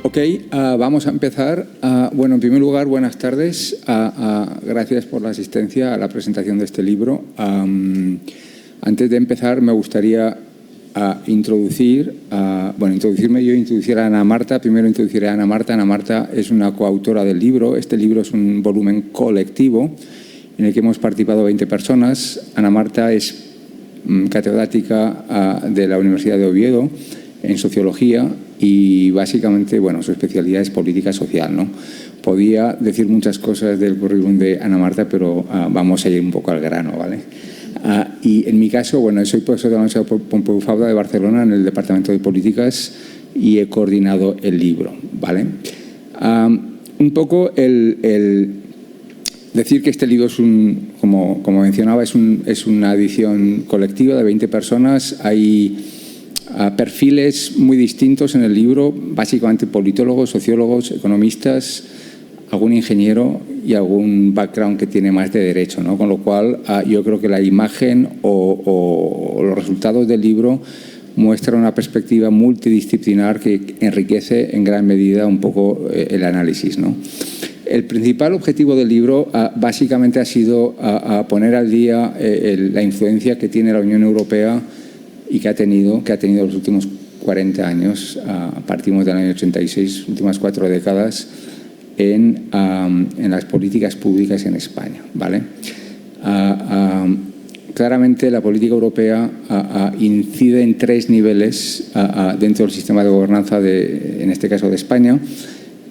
Ok, vamos a empezar. Bueno, en primer lugar, buenas tardes. Gracias por la asistencia a la presentación de este libro. Antes de empezar, me gustaría introducirme yo, introducir a Ana Marta. Primero introduciré a Ana Marta. Ana Marta es una coautora del libro. Este libro es un volumen colectivo en el que hemos participado 20 personas. Ana Marta es catedrática de la Universidad de Oviedo en Sociología y básicamente, bueno, su especialidad es política social, ¿no? Podía decir muchas cosas del currículum de Ana Marta, pero vamos a ir un poco al grano, ¿vale? Y en mi caso, bueno, soy profesor de la Universidad Pompeu Fabra de Barcelona en el Departamento de Políticas y he coordinado el libro, ¿vale? Un poco decir que este libro es como mencionaba, es una edición colectiva de 20 personas. Hay perfiles muy distintos en el libro, básicamente politólogos, sociólogos, economistas, algún ingeniero y algún background que tiene más de derecho, ¿no? Con lo cual, yo creo que la imagen o los resultados del libro muestran una perspectiva multidisciplinar que enriquece en gran medida un poco el análisis, ¿no? El principal objetivo del libro básicamente ha sido poner al día la influencia que tiene la Unión Europea y que ha tenido los últimos 40 años. Partimos del año 86, últimas 4 décadas, en las políticas públicas en España, ¿vale? Claramente la política europea incide en 3 niveles dentro del sistema de gobernanza, en este caso de España.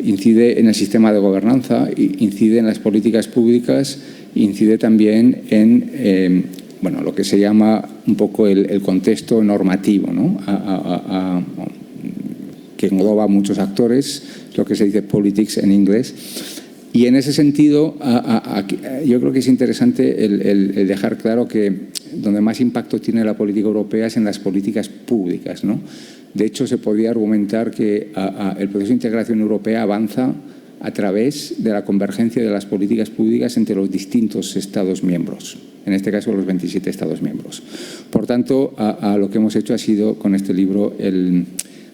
Incide en el sistema de gobernanza, incide en las políticas públicas, incide también en lo que se llama un poco el contexto normativo, ¿no? Que engloba a muchos actores, lo que se dice politics en inglés. Y en ese sentido, yo creo que es interesante el dejar claro que donde más impacto tiene la política europea es en las políticas públicas, ¿no? De hecho, se podría argumentar que el proceso de integración europea avanza a través de la convergencia de las políticas públicas entre los distintos Estados miembros, en este caso los 27 Estados miembros. Por tanto, lo que hemos hecho ha sido con este libro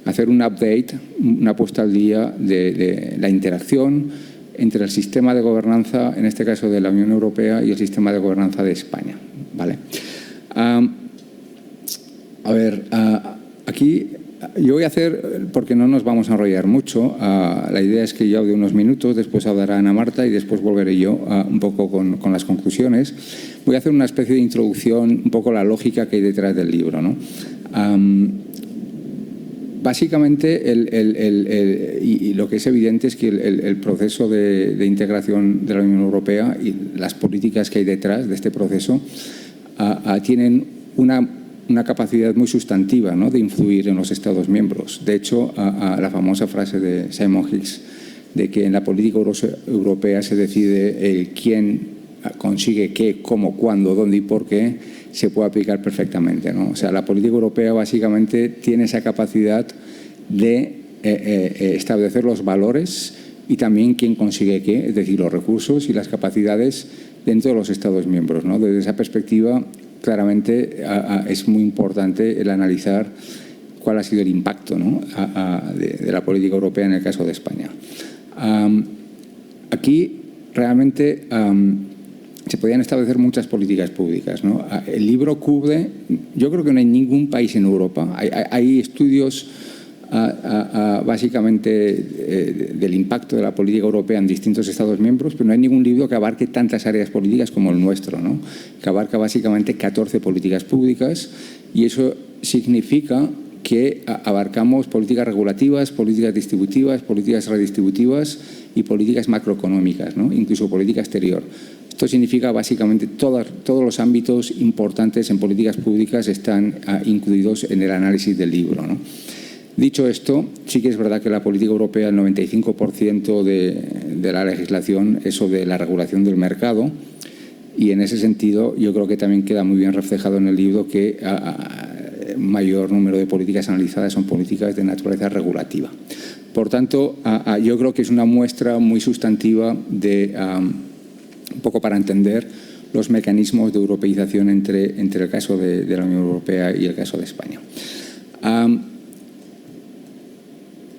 hacer un update, una puesta al día de la interacción entre el sistema de gobernanza, en este caso de la Unión Europea, y el sistema de gobernanza de España, ¿vale? Aquí yo voy a hacer, porque no nos vamos a enrollar mucho, la idea es que yo hable unos minutos, después hablará Ana Marta y después volveré yo un poco con las conclusiones. Voy a hacer una especie de introducción, un poco la lógica que hay detrás del libro, ¿no? Básicamente, y lo que es evidente es que el proceso de integración de la Unión Europea y las políticas que hay detrás de este proceso tienen una capacidad muy sustantiva, ¿no?, de influir en los Estados miembros. De hecho, la famosa frase de Simon Hicks de que en la política europea se decide quién consigue qué, cómo, cuándo, dónde y por qué, se puede aplicar perfectamente, ¿no? O sea, la política europea básicamente tiene esa capacidad de establecer los valores y también quién consigue qué, es decir, los recursos y las capacidades dentro de los Estados miembros, ¿no? Desde esa perspectiva, claramente es muy importante el analizar cuál ha sido el impacto, ¿no?, de la política europea en el caso de España. Aquí realmente se podían establecer muchas políticas públicas, ¿no? El libro cubre, yo creo que no hay ningún país en Europa, hay estudios básicamente del impacto de la política europea en distintos Estados miembros, pero no hay ningún libro que abarque tantas áreas políticas como el nuestro, ¿no?, que abarca básicamente 14 políticas públicas, y eso significa que abarcamos políticas regulativas, políticas distributivas, políticas redistributivas y políticas macroeconómicas, ¿no?, incluso política exterior. Esto significa básicamente todos los ámbitos importantes en políticas públicas están incluidos en el análisis del libro, ¿no? Dicho esto, sí que es verdad que la política europea, el 95% de la legislación es sobre la regulación del mercado, y en ese sentido yo creo que también queda muy bien reflejado en el libro que mayor número de políticas analizadas son políticas de naturaleza regulativa. Por tanto, yo creo que es una muestra muy sustantiva de un poco para entender los mecanismos de europeización entre el caso de la Unión Europea y el caso de España.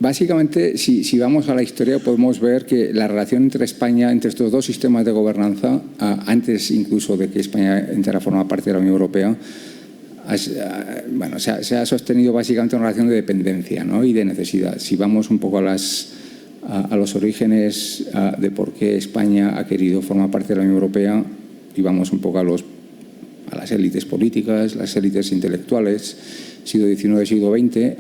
Básicamente, si vamos a la historia, podemos ver que la relación entre España, entre estos dos sistemas de gobernanza, antes incluso de que España entrara a formar parte de la Unión Europea, se ha sostenido básicamente una relación de dependencia, ¿no? Y de necesidad. Si vamos un poco a los orígenes de por qué España ha querido formar parte de la Unión Europea, y vamos un poco a las élites políticas, las élites intelectuales, siglo XIX, siglo XX,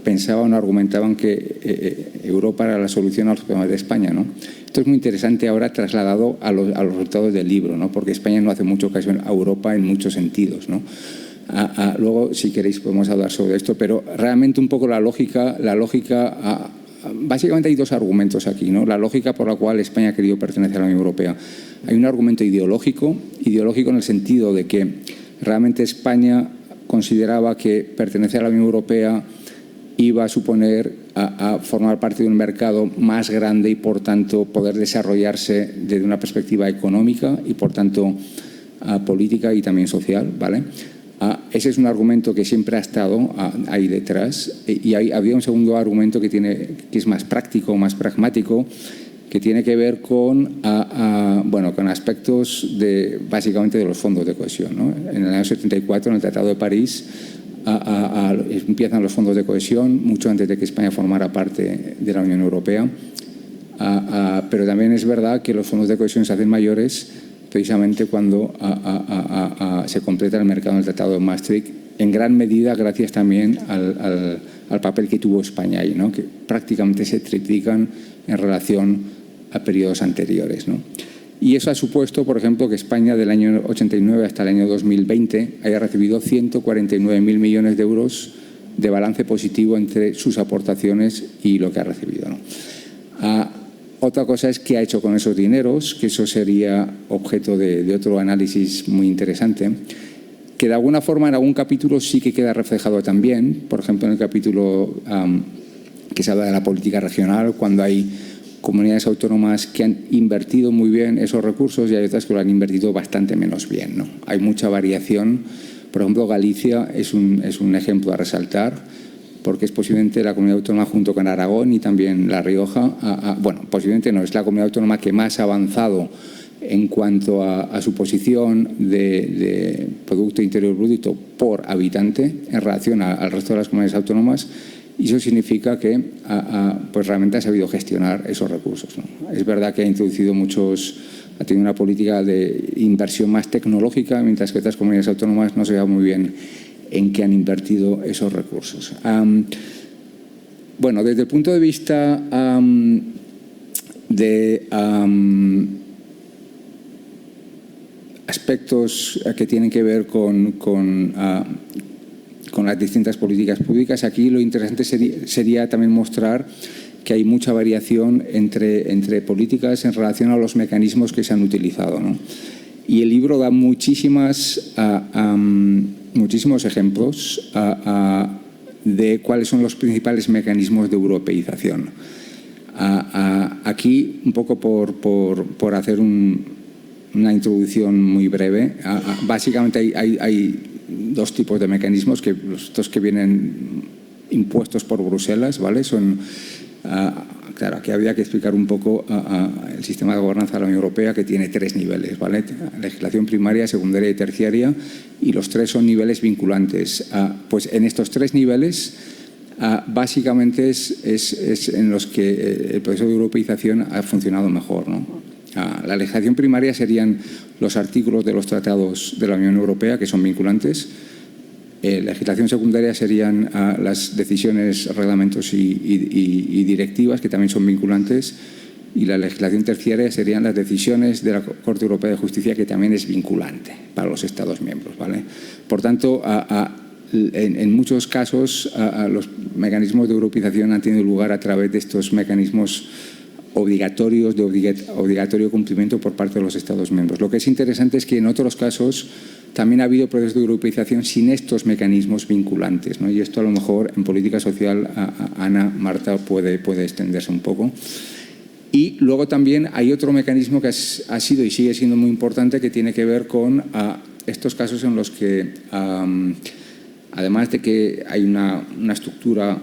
pensaban o argumentaban que Europa era la solución a los problemas de España, ¿no? Esto es muy interesante ahora trasladado a los resultados del libro, ¿no? Porque España no hace mucho caso a Europa en muchos sentidos, ¿no? Luego, si queréis, podemos hablar sobre esto, pero realmente un poco la lógica básicamente hay dos argumentos aquí, ¿no? La lógica por la cual España ha querido pertenecer a la Unión Europea. Hay un argumento ideológico en el sentido de que realmente España consideraba que pertenecer a la Unión Europea iba a suponer a formar parte de un mercado más grande y, por tanto, poder desarrollarse desde una perspectiva económica y, por tanto, política y también social, ¿vale? Ese es un argumento que siempre ha estado ahí detrás, y había un segundo argumento que es más práctico, más pragmático, que tiene que ver con aspectos básicamente de los fondos de cohesión, ¿no? En el año 74, en el Tratado de París, empiezan los fondos de cohesión, mucho antes de que España formara parte de la Unión Europea, pero también es verdad que los fondos de cohesión se hacen mayores precisamente cuando se completa el mercado en el Tratado de Maastricht, en gran medida gracias también al papel que tuvo España ahí, ¿no? Que prácticamente se triplican en relación a periodos anteriores, ¿no? Y eso ha supuesto, por ejemplo, que España del año 89 hasta el año 2020 haya recibido 149.000 millones de euros de balance positivo entre sus aportaciones y lo que ha recibido, ¿no? Otra cosa es qué ha hecho con esos dineros, que eso sería objeto de otro análisis muy interesante, que de alguna forma en algún capítulo sí que queda reflejado también. Por ejemplo, en el capítulo que se habla de la política regional, cuando hay comunidades autónomas que han invertido muy bien esos recursos y hay otras que lo han invertido bastante menos bien, ¿no? Hay mucha variación. Por ejemplo, Galicia es un ejemplo a resaltar, porque es posiblemente la comunidad autónoma junto con Aragón y también La Rioja, posiblemente no, es la comunidad autónoma que más ha avanzado en cuanto a su posición de Producto Interior Bruto por habitante en relación al resto de las comunidades autónomas, y eso significa que pues realmente ha sabido gestionar esos recursos, ¿no? Es verdad que ha tenido una política de inversión más tecnológica, mientras que otras comunidades autónomas no se ve muy bien en qué han invertido esos recursos. Desde el punto de vista de aspectos que tienen que ver con las distintas políticas públicas, aquí lo interesante sería también mostrar que hay mucha variación entre políticas en relación a los mecanismos que se han utilizado, ¿no? Y el libro da muchísimos ejemplos de cuáles son los principales mecanismos de europeización. Aquí, un poco por hacer una introducción muy breve, básicamente hay dos tipos de mecanismos, estos que vienen impuestos por Bruselas, ¿vale? Claro, aquí habría que explicar un poco el sistema de gobernanza de la Unión Europea, que tiene tres niveles, ¿vale? Legislación primaria, secundaria y terciaria, y los tres son niveles vinculantes. Pues en estos tres niveles, básicamente es en los que el proceso de europeización ha funcionado mejor, ¿no? La legislación primaria serían los artículos de los tratados de la Unión Europea, que son vinculantes. Legislación secundaria serían las decisiones, reglamentos y directivas, que también son vinculantes, y la legislación terciaria serían las decisiones de la Corte Europea de Justicia, que también es vinculante para los Estados miembros, ¿vale? Por tanto, en muchos casos los mecanismos de europeización han tenido lugar a través de estos mecanismos obligatorios, de obligatorio cumplimiento por parte de los Estados miembros. Lo que es interesante es que en otros casos también ha habido procesos de europeización sin estos mecanismos vinculantes, ¿no? Y esto a lo mejor en política social, Ana, Marta, puede extenderse un poco. Y luego también hay otro mecanismo que ha sido y sigue siendo muy importante, que tiene que ver con estos casos en los que, además de que hay una estructura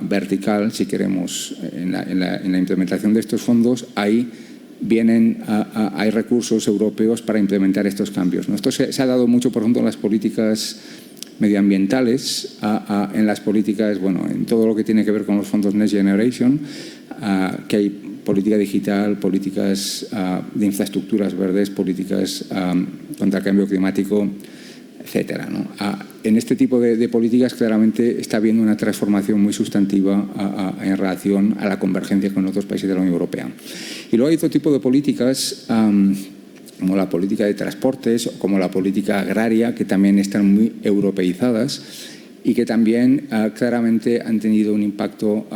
vertical, si queremos, en la implementación de estos fondos, hay recursos europeos para implementar estos cambios, ¿no? Esto se ha dado mucho, por ejemplo, en las políticas medioambientales, en las políticas, bueno, en todo lo que tiene que ver con los fondos Next Generation, que hay política digital, políticas de infraestructuras verdes, políticas contra el cambio climático, etcétera, ¿no? En este tipo de políticas claramente está habiendo una transformación muy sustantiva en relación a la convergencia con otros países de la Unión Europea. Y luego hay otro tipo de políticas como la política de transportes, como la política agraria, que también están muy europeizadas y que también claramente han tenido un impacto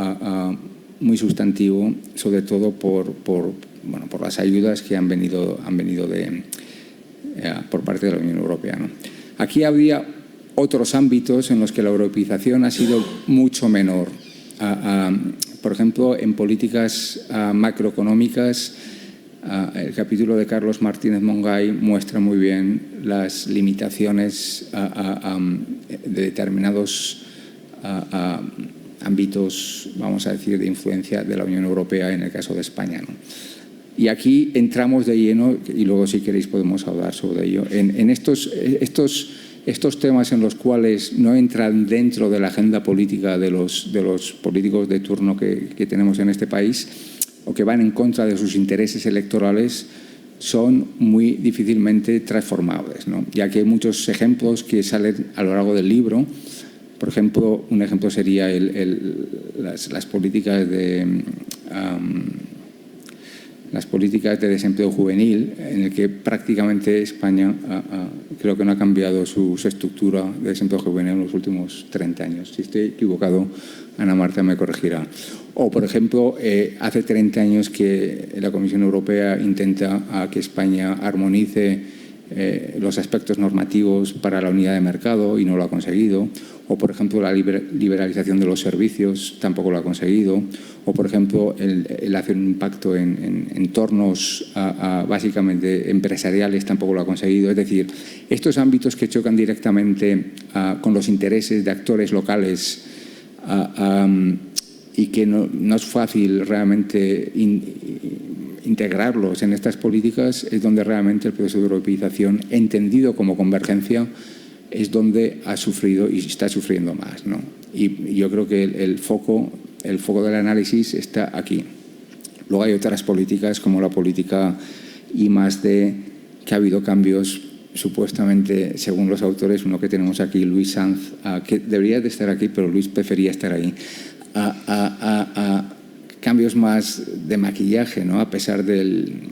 muy sustantivo, sobre todo por las ayudas que han venido por parte de la Unión Europea, ¿no? Aquí había otros ámbitos en los que la europeización ha sido mucho menor. Por ejemplo, en políticas macroeconómicas, el capítulo de Carlos Martínez Mongay muestra muy bien las limitaciones de determinados ámbitos, vamos a decir, de influencia de la Unión Europea en el caso de España, ¿no? Y aquí entramos de lleno, y luego si queréis podemos hablar sobre ello, en estos temas en los cuales no entran dentro de la agenda política de los políticos de turno que tenemos en este país, o que van en contra de sus intereses electorales, son muy difícilmente transformables, ¿no? Ya que hay muchos ejemplos que salen a lo largo del libro. Por ejemplo, un ejemplo sería las políticas de desempleo juvenil, en el que prácticamente España creo que no ha cambiado su estructura de desempleo juvenil en los últimos 30 años. Si estoy equivocado, Ana Marta me corregirá. O, por ejemplo, hace 30 años que la Comisión Europea intenta que España armonice los aspectos normativos para la unidad de mercado y no lo ha conseguido. O, por ejemplo, la liberalización de los servicios tampoco lo ha conseguido. O, por ejemplo, el hacer un impacto en entornos básicamente empresariales tampoco lo ha conseguido. Es decir, estos ámbitos que chocan directamente con los intereses de actores locales y que no es fácil realmente integrarlos en estas políticas, es donde realmente el proceso de europeización, entendido como convergencia, es donde ha sufrido y está sufriendo más, ¿no? Y yo creo que el foco del análisis está aquí. Luego hay otras políticas como la política I+D, que ha habido cambios supuestamente, según los autores, uno que tenemos aquí, Luis Sanz, que debería de estar aquí, pero Luis prefería estar ahí, cambios más de maquillaje, ¿no? A pesar del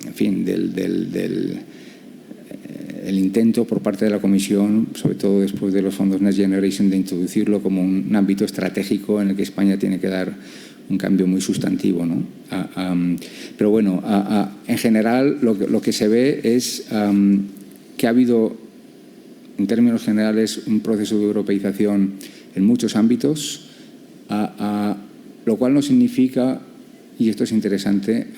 intento por parte de la Comisión, sobre todo después de los fondos Next Generation, de introducirlo como un ámbito estratégico en el que España tiene que dar un cambio muy sustantivo, ¿no? Pero bueno, en general lo que se ve es que ha habido, en términos generales, un proceso de europeización en muchos ámbitos, lo cual no significa, y esto es interesante,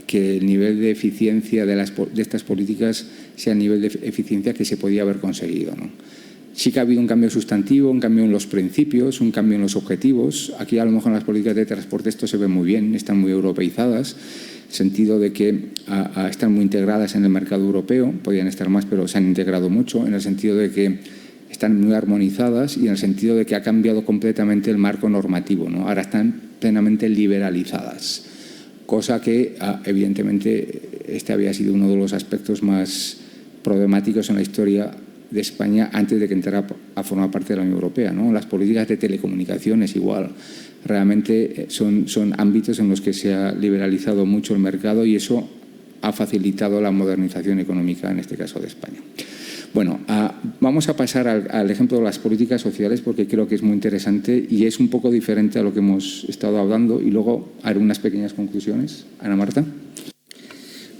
que el nivel de eficiencia de estas políticas sea el nivel de eficiencia que se podía haber conseguido, ¿no? Sí que ha habido un cambio sustantivo, un cambio en los principios, un cambio en los objetivos. Aquí a lo mejor en las políticas de transporte esto se ve muy bien, están muy europeizadas, en el sentido de que están muy integradas en el mercado europeo, podían estar más, pero se han integrado mucho, en el sentido de que están muy armonizadas y en el sentido de que ha cambiado completamente el marco normativo, ¿no? Ahora están plenamente liberalizadas, cosa que evidentemente este había sido uno de los aspectos más problemáticos en la historia de España antes de que entrara a formar parte de la Unión Europea, ¿no? Las políticas de telecomunicaciones igual, realmente son ámbitos en los que se ha liberalizado mucho el mercado y eso ha facilitado la modernización económica, en este caso de España. Bueno, vamos a pasar al ejemplo de las políticas sociales porque creo que es muy interesante y es un poco diferente a lo que hemos estado hablando y luego haré unas pequeñas conclusiones. Ana Marta.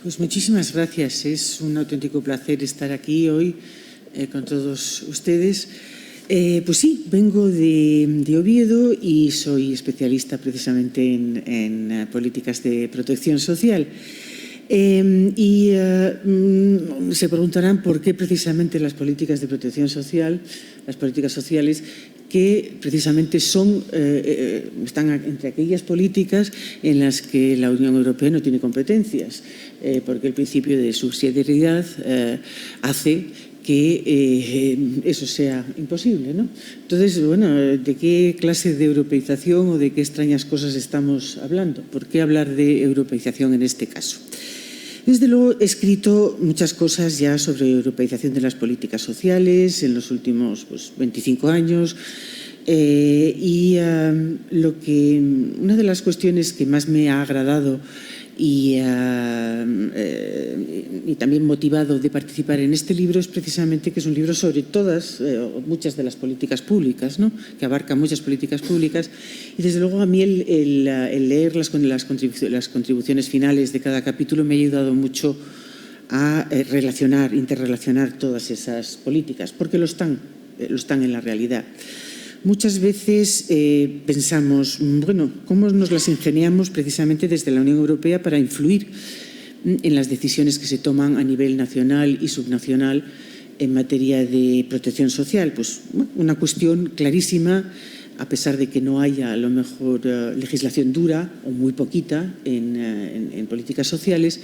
Pues muchísimas gracias. Es un auténtico placer estar aquí hoy con todos ustedes. Pues sí, vengo de Oviedo y soy especialista precisamente en políticas de protección social. Se preguntarán por qué precisamente las políticas de protección social, las políticas sociales, que precisamente están entre aquellas políticas en las que la Unión Europea no tiene competencias, porque el principio de subsidiariedad hace que eso sea imposible, ¿no? Entonces, bueno, ¿de qué clase de europeización o de qué extrañas cosas estamos hablando? ¿Por qué hablar de europeización en este caso? Desde luego, he escrito muchas cosas ya sobre europeización de las políticas sociales en los últimos 25 años y una de las cuestiones que más me ha agradado y también motivado de participar en este libro es precisamente que es un libro sobre muchas de las políticas públicas, ¿no? Que abarca muchas políticas públicas y desde luego a mí el leer las contribuciones finales de cada capítulo me ha ayudado mucho a interrelacionar todas esas políticas, porque lo están en la realidad. Muchas veces pensamos, bueno, ¿cómo nos las ingeniamos precisamente desde la Unión Europea para influir en las decisiones que se toman a nivel nacional y subnacional en materia de protección social? Pues una cuestión clarísima, a pesar de que no haya a lo mejor legislación dura o muy poquita en políticas sociales,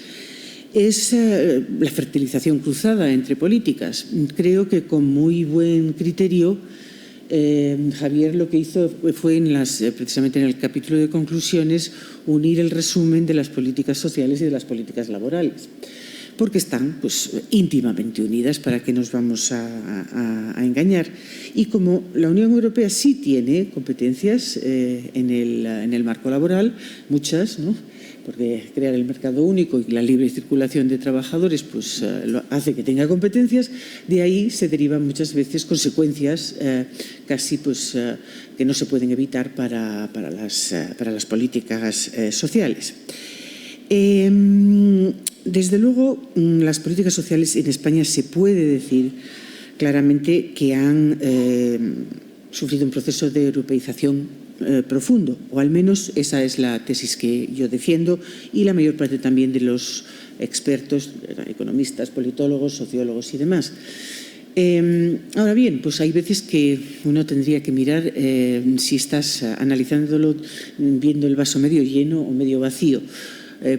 es la fertilización cruzada entre políticas. Creo que con muy buen criterio Javier lo que hizo fue precisamente en el capítulo de conclusiones unir el resumen de las políticas sociales y de las políticas laborales, porque están íntimamente unidas, para que nos vamos a engañar. Y como la Unión Europea sí tiene competencias en el marco laboral, muchas, ¿no? Porque crear el mercado único y la libre circulación de trabajadores hace que tenga competencias, de ahí se derivan muchas veces consecuencias casi que no se pueden evitar para las políticas sociales. Desde luego, las políticas sociales en España se puede decir claramente que han sufrido un proceso de europeización profundo, o al menos esa es la tesis que yo defiendo y la mayor parte también de los expertos, economistas, politólogos, sociólogos y demás. Ahora bien, pues hay veces que uno tendría que mirar si estás analizándolo viendo el vaso medio lleno o medio vacío.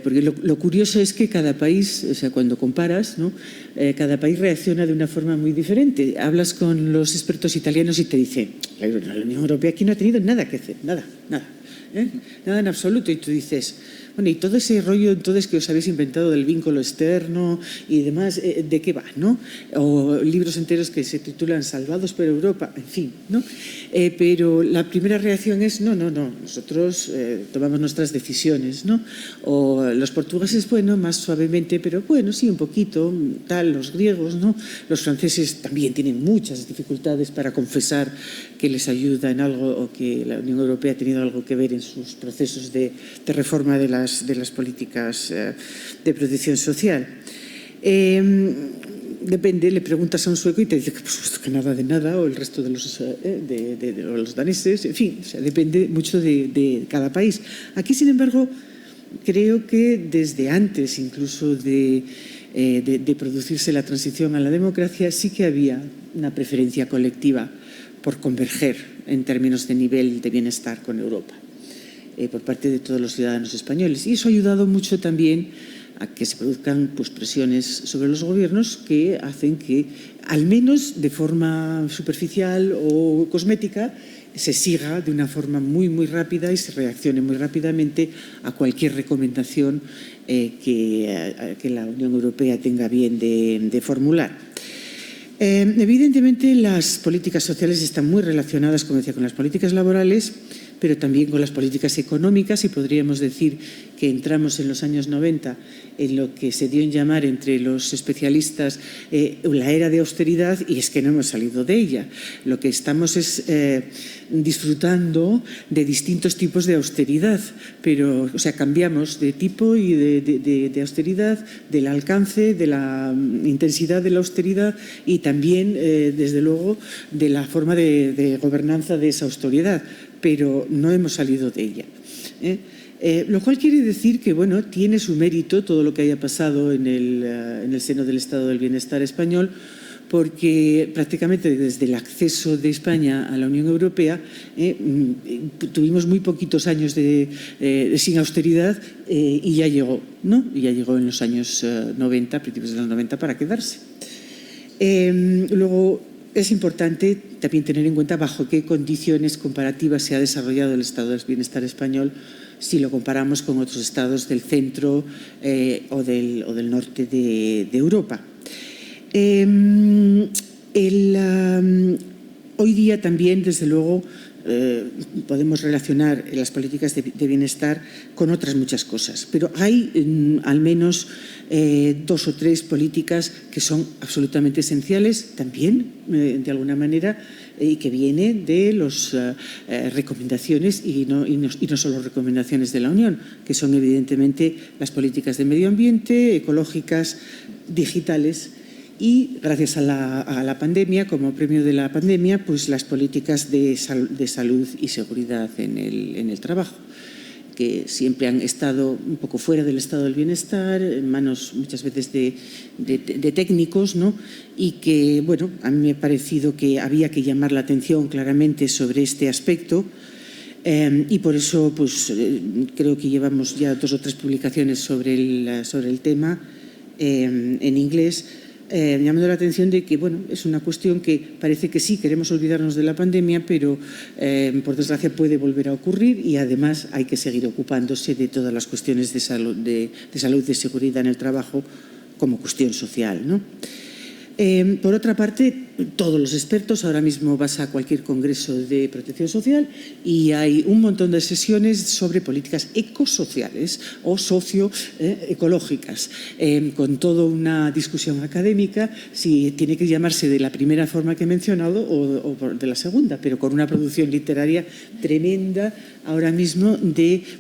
Porque lo curioso es que cada país, o sea, cuando comparas, ¿no? Cada país reacciona de una forma muy diferente. Hablas con los expertos italianos y te dicen, la Unión Europea aquí no ha tenido nada que hacer, nada, nada en absoluto. Y tú dices, bueno, y todo ese rollo entonces que os habéis inventado del vínculo externo y demás, ¿de qué va, no? O libros enteros que se titulan Salvados por Europa, en fin, ¿no? Pero la primera reacción es, no, nosotros tomamos nuestras decisiones, ¿no? O los portugueses, bueno, más suavemente, pero bueno, sí, un poquito, tal, los griegos, ¿no? Los franceses también tienen muchas dificultades para confesar que les ayuda en algo o que la Unión Europea ha tenido algo que ver en sus procesos de reforma de las políticas de protección social. Depende, le preguntas a un sueco y te dice que por supuesto que nada de nada, o el resto de los daneses, en fin, o sea, depende mucho de cada país. Aquí, sin embargo, creo que desde antes incluso de producirse la transición a la democracia, sí que había una preferencia colectiva por converger en términos de nivel de bienestar con Europa por parte de todos los ciudadanos españoles. Y eso ha ayudado mucho también a que se produzcan presiones sobre los gobiernos que hacen que, al menos de forma superficial o cosmética, se siga de una forma muy, muy rápida y se reaccione muy rápidamente a cualquier recomendación que la Unión Europea tenga bien de formular. Evidentemente, las políticas sociales están muy relacionadas, como decía, con las políticas laborales, pero también con las políticas económicas, y podríamos decir que entramos en los años 90 en lo que se dio en llamar entre los especialistas la era de austeridad, y es que no hemos salido de ella. Lo que estamos es disfrutando de distintos tipos de austeridad, pero, o sea, cambiamos de tipo y de austeridad, del alcance, de la intensidad de la austeridad y también, desde luego, de la forma de gobernanza de esa austeridad, pero no hemos salido de ella. Lo cual quiere decir que, bueno, tiene su mérito todo lo que haya pasado en el seno del Estado del Bienestar español, porque prácticamente desde el acceso de España a la Unión Europea tuvimos muy poquitos años sin austeridad y ya llegó, ¿no? Y ya llegó en los años 90, principios de los 90, para quedarse. Luego, es importante también tener en cuenta bajo qué condiciones comparativas se ha desarrollado el estado del bienestar español si lo comparamos con otros estados del centro o del norte de Europa. Hoy día también, desde luego, podemos relacionar las políticas de bienestar con otras muchas cosas, pero hay al menos 2 o 3 políticas que son absolutamente esenciales también, de alguna manera, y que vienen de las recomendaciones y no solo recomendaciones de la Unión, que son evidentemente las políticas de medio ambiente, ecológicas, digitales. Y gracias a la pandemia, como premio de la pandemia, pues las políticas de salud y seguridad en el trabajo, que siempre han estado un poco fuera del estado del bienestar, en manos muchas veces de técnicos, ¿no? Y que, bueno, a mí me ha parecido que había que llamar la atención claramente sobre este aspecto. Y por eso pues, creo que llevamos ya 2 o 3 publicaciones sobre el tema en inglés, llamando la atención de que, bueno, es una cuestión que parece que sí, queremos olvidarnos de la pandemia, pero por desgracia puede volver a ocurrir y además hay que seguir ocupándose de todas las cuestiones de salud, de seguridad en el trabajo como cuestión social, ¿no? Por otra parte, todos los expertos, ahora mismo vas a cualquier congreso de protección social y hay un montón de sesiones sobre políticas ecosociales o socioecológicas, con toda una discusión académica si tiene que llamarse de la primera forma que he mencionado o de la segunda, pero con una producción literaria tremenda ahora mismo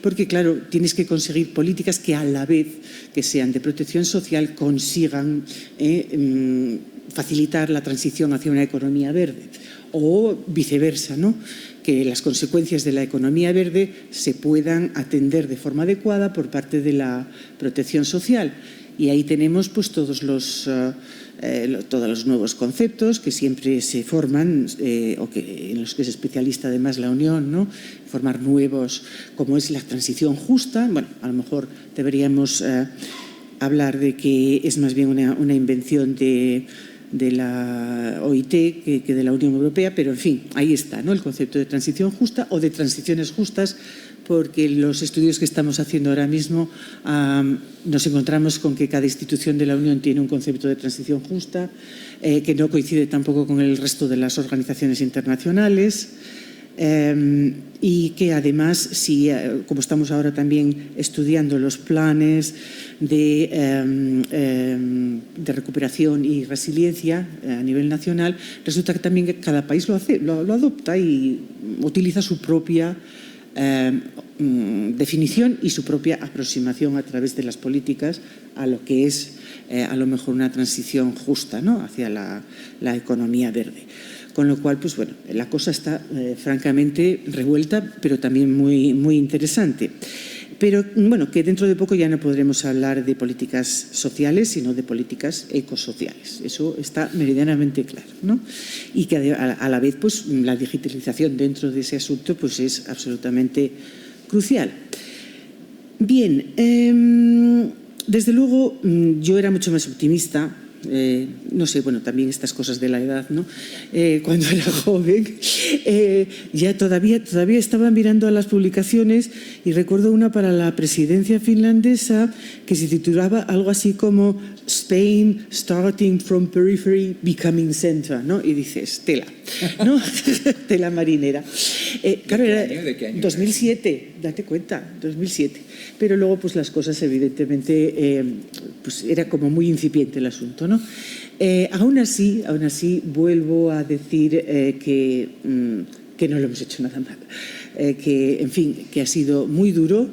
porque claro, tienes que conseguir políticas que a la vez que sean de protección social consigan facilitar la transición hacia una economía verde o viceversa, ¿no? Que las consecuencias de la economía verde se puedan atender de forma adecuada por parte de la protección social. Y ahí tenemos pues todos los nuevos conceptos que siempre se forman en los que es especialista además la Unión, ¿no? Formar nuevos, como es la transición justa. Bueno, a lo mejor deberíamos hablar de que es más bien una invención de la OIT que de la Unión Europea, pero en fin, ahí está, ¿no? El concepto de transición justa o de transiciones justas, porque los estudios que estamos haciendo ahora mismo nos encontramos con que cada institución de la Unión tiene un concepto de transición justa, que no coincide tampoco con el resto de las organizaciones internacionales, y que además, como estamos ahora también estudiando los planes de recuperación y resiliencia a nivel nacional, resulta que también cada país lo adopta y utiliza su propia definición y su propia aproximación a través de las políticas a lo que es a lo mejor una transición justa, ¿no? Hacia la economía verde. Con lo cual, pues bueno, la cosa está francamente revuelta, pero también muy, muy interesante. Pero bueno, que dentro de poco ya no podremos hablar de políticas sociales, sino de políticas ecosociales. Eso está meridianamente claro, ¿no? Y que a la vez, pues la digitalización dentro de ese asunto, pues es absolutamente crucial. Bien, desde luego yo era mucho más optimista. No sé, bueno, también estas cosas de la edad, ¿no? Cuando era joven, ya todavía estaba mirando a las publicaciones y recuerdo una para la presidencia finlandesa que se titulaba algo así como Spain starting from periphery becoming center, ¿no? Y dices, tela, ¿no? Tela marinera. Claro, era 2007, date cuenta, 2007. Pero luego pues las cosas evidentemente pues era como muy incipiente el asunto, ¿no? Aún así vuelvo a decir que no lo hemos hecho nada mal, que en fin, que ha sido muy duro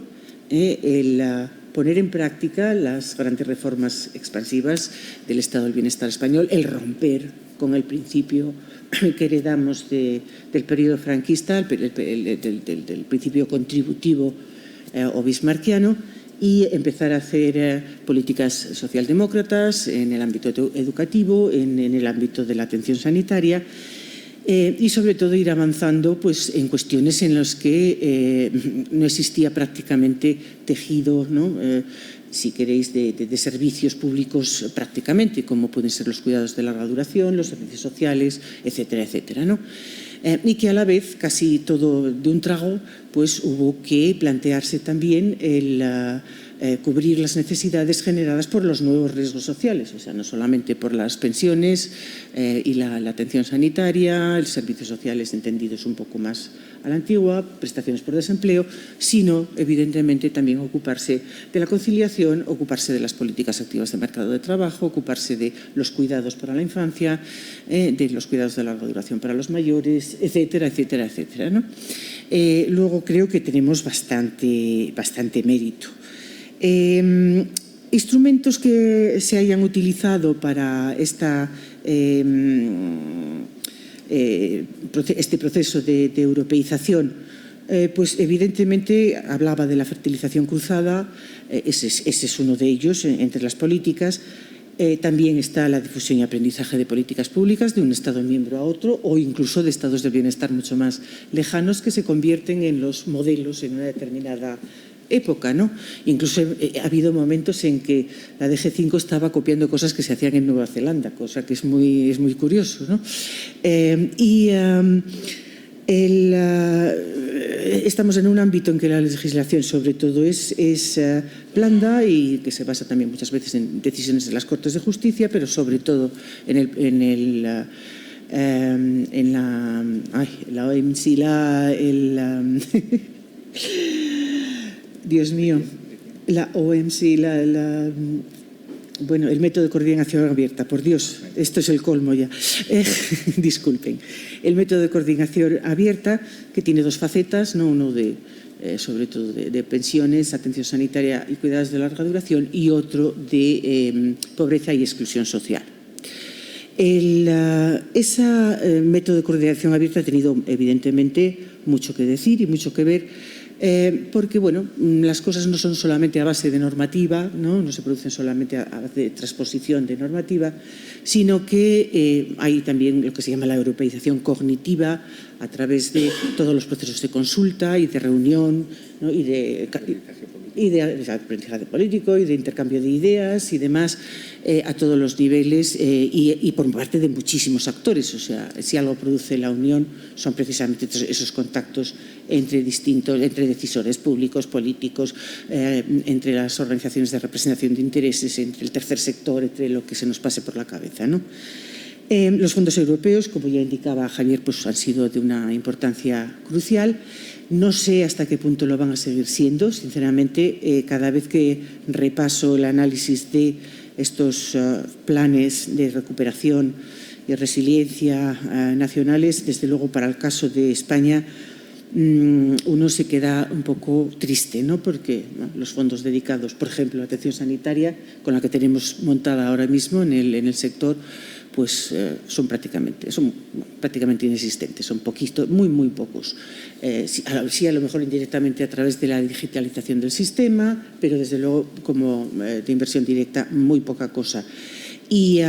el poner en práctica las grandes reformas expansivas del estado del bienestar español, el romper con el principio que heredamos del periodo franquista, del principio contributivo o bismarckiano, y empezar a hacer políticas socialdemócratas en el ámbito educativo, en el ámbito de la atención sanitaria, y sobre todo ir avanzando pues, en cuestiones en las que no existía prácticamente tejido, ¿no? Si queréis, de servicios públicos prácticamente, como pueden ser los cuidados de larga duración, los servicios sociales, etcétera, etcétera, ¿no? Y que a la vez, casi todo de un trago, pues hubo que plantearse también el cubrir las necesidades generadas por los nuevos riesgos sociales, o sea, no solamente por las pensiones y la atención sanitaria, los servicios sociales entendidos un poco más a la antigua, prestaciones por desempleo, sino, evidentemente, también ocuparse de la conciliación, ocuparse de las políticas activas de mercado de trabajo, ocuparse de los cuidados para la infancia, de los cuidados de larga duración para los mayores, etcétera, etcétera, etcétera, ¿no? Luego creo que tenemos bastante mérito. Instrumentos que se hayan utilizado para este proceso de europeización, pues evidentemente hablaba de la fertilización cruzada, ese es uno de ellos entre las políticas. También está la difusión y aprendizaje de políticas públicas de un Estado miembro a otro o incluso de estados de bienestar mucho más lejanos que se convierten en los modelos en una determinada época, ¿no? Incluso ha habido momentos en que la DG5 estaba copiando cosas que se hacían en Nueva Zelanda, cosa que es muy curioso, ¿no? Estamos en un ámbito en que la legislación sobre todo es blanda y que se basa también muchas veces en decisiones de las Cortes de Justicia, pero sobre todo en la OMC, Dios mío, la OMC, bueno, el método de coordinación abierta, por Dios, esto es el colmo ya, disculpen. El método de coordinación abierta, que tiene dos facetas, ¿no? Uno sobre todo de pensiones, atención sanitaria y cuidados de larga duración, y otro de pobreza y exclusión social. Ese método de coordinación abierta ha tenido evidentemente mucho que decir y mucho que ver, porque bueno, las cosas no son solamente a base de normativa, no se producen solamente a base de transposición de normativa, sino que hay también lo que se llama la europeización cognitiva a través de todos los procesos de consulta y de reunión, ¿no? y de aprendizaje político y de intercambio de ideas y demás a todos los niveles y por parte de muchísimos actores. O sea, si algo produce la unión son precisamente esos contactos entre decisores públicos, políticos, entre las organizaciones de representación de intereses, entre el tercer sector, entre lo que se nos pase por la cabeza, ¿no? Los fondos europeos, como ya indicaba Javier, pues han sido de una importancia crucial. No sé hasta qué punto lo van a seguir siendo, sinceramente. Cada vez que repaso el análisis de estos planes de recuperación y resiliencia nacionales, desde luego para el caso de España, uno se queda un poco triste, ¿no? Porque los fondos dedicados, por ejemplo, a atención sanitaria, con la que tenemos montada ahora mismo en el sector, pues son prácticamente inexistentes, son poquitos, muy pocos. Sí, a lo mejor indirectamente a través de la digitalización del sistema, pero desde luego como de inversión directa muy poca cosa. Y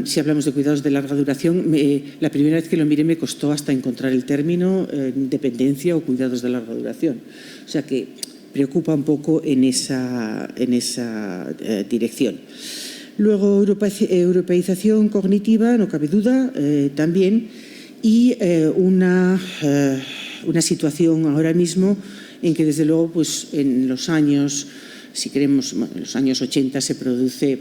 si hablamos de cuidados de larga duración, la primera vez que lo miré me costó hasta encontrar el término dependencia o cuidados de larga duración. O sea que preocupa un poco en esa dirección. Luego, europeización cognitiva, no cabe duda, también, y una situación ahora mismo en que, desde luego, pues en los años, si queremos, en los años 80 se produce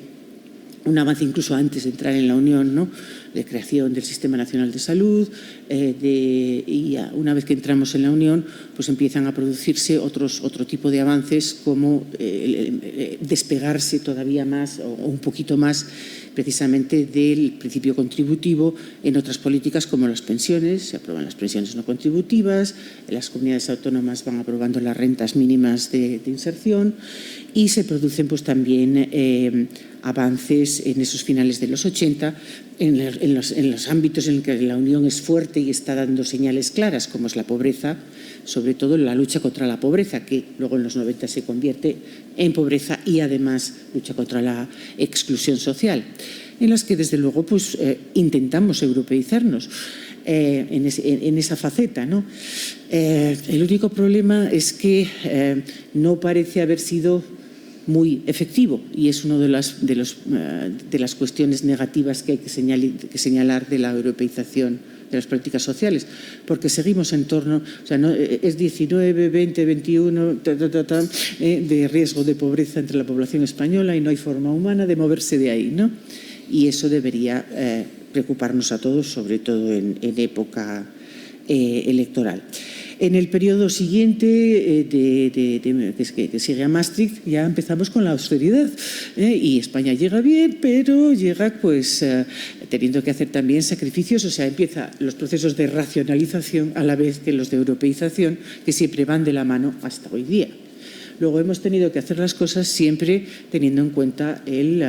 un avance incluso antes de entrar en la Unión, ¿no? De creación del Sistema Nacional de Salud, y una vez que entramos en la Unión, pues empiezan a producirse otro tipo de avances, como despegarse todavía más o un poquito más precisamente del principio contributivo en otras políticas como las pensiones. Se aprueban las pensiones no contributivas, las comunidades autónomas van aprobando las rentas mínimas de inserción y se producen pues también avances en esos finales de los 80 en en los ámbitos en que la Unión es fuerte y está dando señales claras, como es la pobreza, sobre todo en la lucha contra la pobreza, que luego en los 90 se convierte en pobreza y además lucha contra la exclusión social, en las que desde luego pues, intentamos europeizarnos en esa faceta, ¿no? El único problema es que no parece haber sido muy efectivo y es una de las cuestiones negativas que hay que señalar de la europeización de las políticas sociales, porque seguimos en torno, o sea, no, es 19, 20, 21 de riesgo de pobreza entre la población española y no hay forma humana de moverse de ahí, ¿no? Y eso debería preocuparnos a todos, sobre todo en época electoral. En el periodo siguiente que sigue a Maastricht ya empezamos con la austeridad y España llega bien, pero llega pues teniendo que hacer también sacrificios, o sea, empieza los procesos de racionalización a la vez que los de europeización, que siempre van de la mano hasta hoy día. Luego hemos tenido que hacer las cosas siempre teniendo en cuenta que en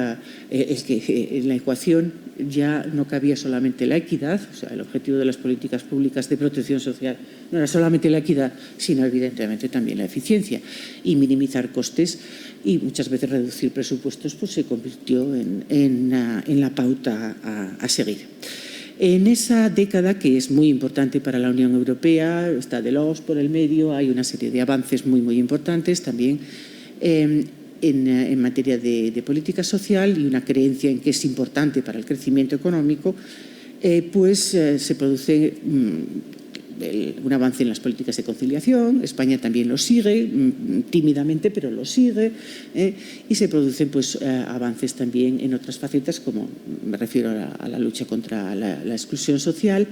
la ecuación ya no cabía solamente la equidad, o sea, el objetivo de las políticas públicas de protección social no era solamente la equidad, sino evidentemente también la eficiencia y minimizar costes y muchas veces reducir presupuestos pues se convirtió en la pauta a seguir. En esa década, que es muy importante para la Unión Europea, está Delors por el medio, hay una serie de avances muy, muy importantes también en materia de política social y una creencia en que es importante para el crecimiento económico, se produce un avance en las políticas de conciliación. España también lo sigue, tímidamente, pero lo sigue, y se producen avances también en otras facetas, como me refiero a la lucha contra la exclusión social,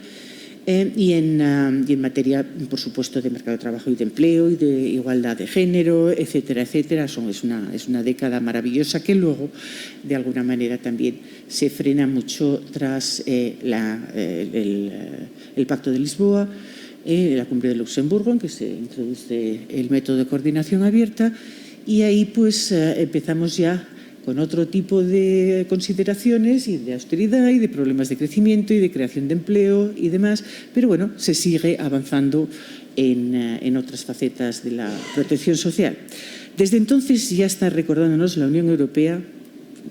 y en materia, por supuesto, de mercado de trabajo y de empleo y de igualdad de género, etcétera, etcétera. Es una década maravillosa que luego, de alguna manera, también se frena mucho tras el Pacto de Lisboa, la Cumbre de Luxemburgo, en que se introduce el método de coordinación abierta, y ahí pues empezamos ya con otro tipo de consideraciones y de austeridad y de problemas de crecimiento y de creación de empleo y demás, pero bueno, se sigue avanzando en otras facetas de la protección social. Desde entonces ya está recordándonos la Unión Europea,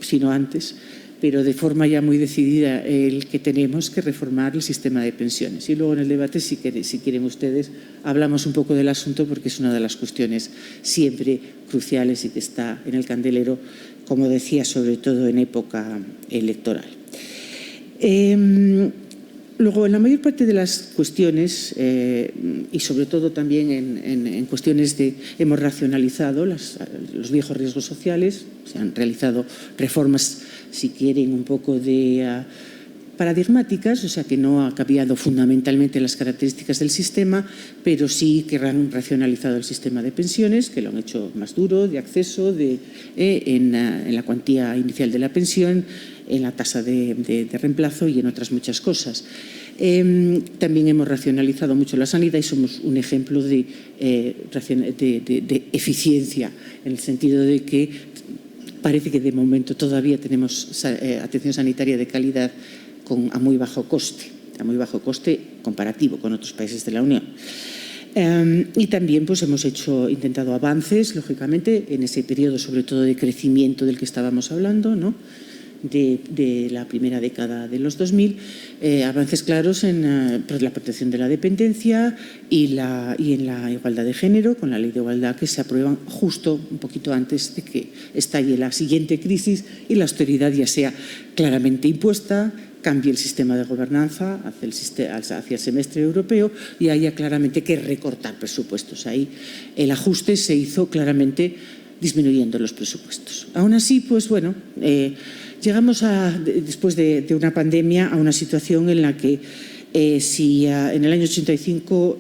si no antes, pero de forma ya muy decidida, el que tenemos que reformar el sistema de pensiones. Y luego en el debate, si quieren ustedes, hablamos un poco del asunto porque es una de las cuestiones siempre cruciales y que está en el candelero, como decía, sobre todo en época electoral. Luego, en la mayor parte de las cuestiones, y sobre todo también en cuestiones hemos racionalizado los viejos riesgos sociales, se han realizado reformas, si quieren, un poco paradigmáticas, o sea que no ha cambiado fundamentalmente las características del sistema, pero sí que han racionalizado el sistema de pensiones, que lo han hecho más duro, de acceso, en la cuantía inicial de la pensión, en la tasa de reemplazo y en otras muchas cosas. También hemos racionalizado mucho la sanidad y somos un ejemplo de eficiencia, en el sentido de que parece que de momento todavía tenemos atención sanitaria de calidad a muy bajo coste comparativo con otros países de la Unión. Y también pues, hemos intentado avances, lógicamente, en ese periodo sobre todo de crecimiento del que estábamos hablando, ¿no? de la primera década de los 2000, avances claros en la protección de la dependencia y en la igualdad de género, con la ley de igualdad que se aprueban justo un poquito antes de que estalle la siguiente crisis y la austeridad ya sea claramente impuesta, cambie el sistema de gobernanza hacia el semestre europeo y haya claramente que recortar presupuestos. Ahí el ajuste se hizo claramente disminuyendo los presupuestos. Aún así, pues bueno, llegamos después de una pandemia a una situación en la que si en el año 85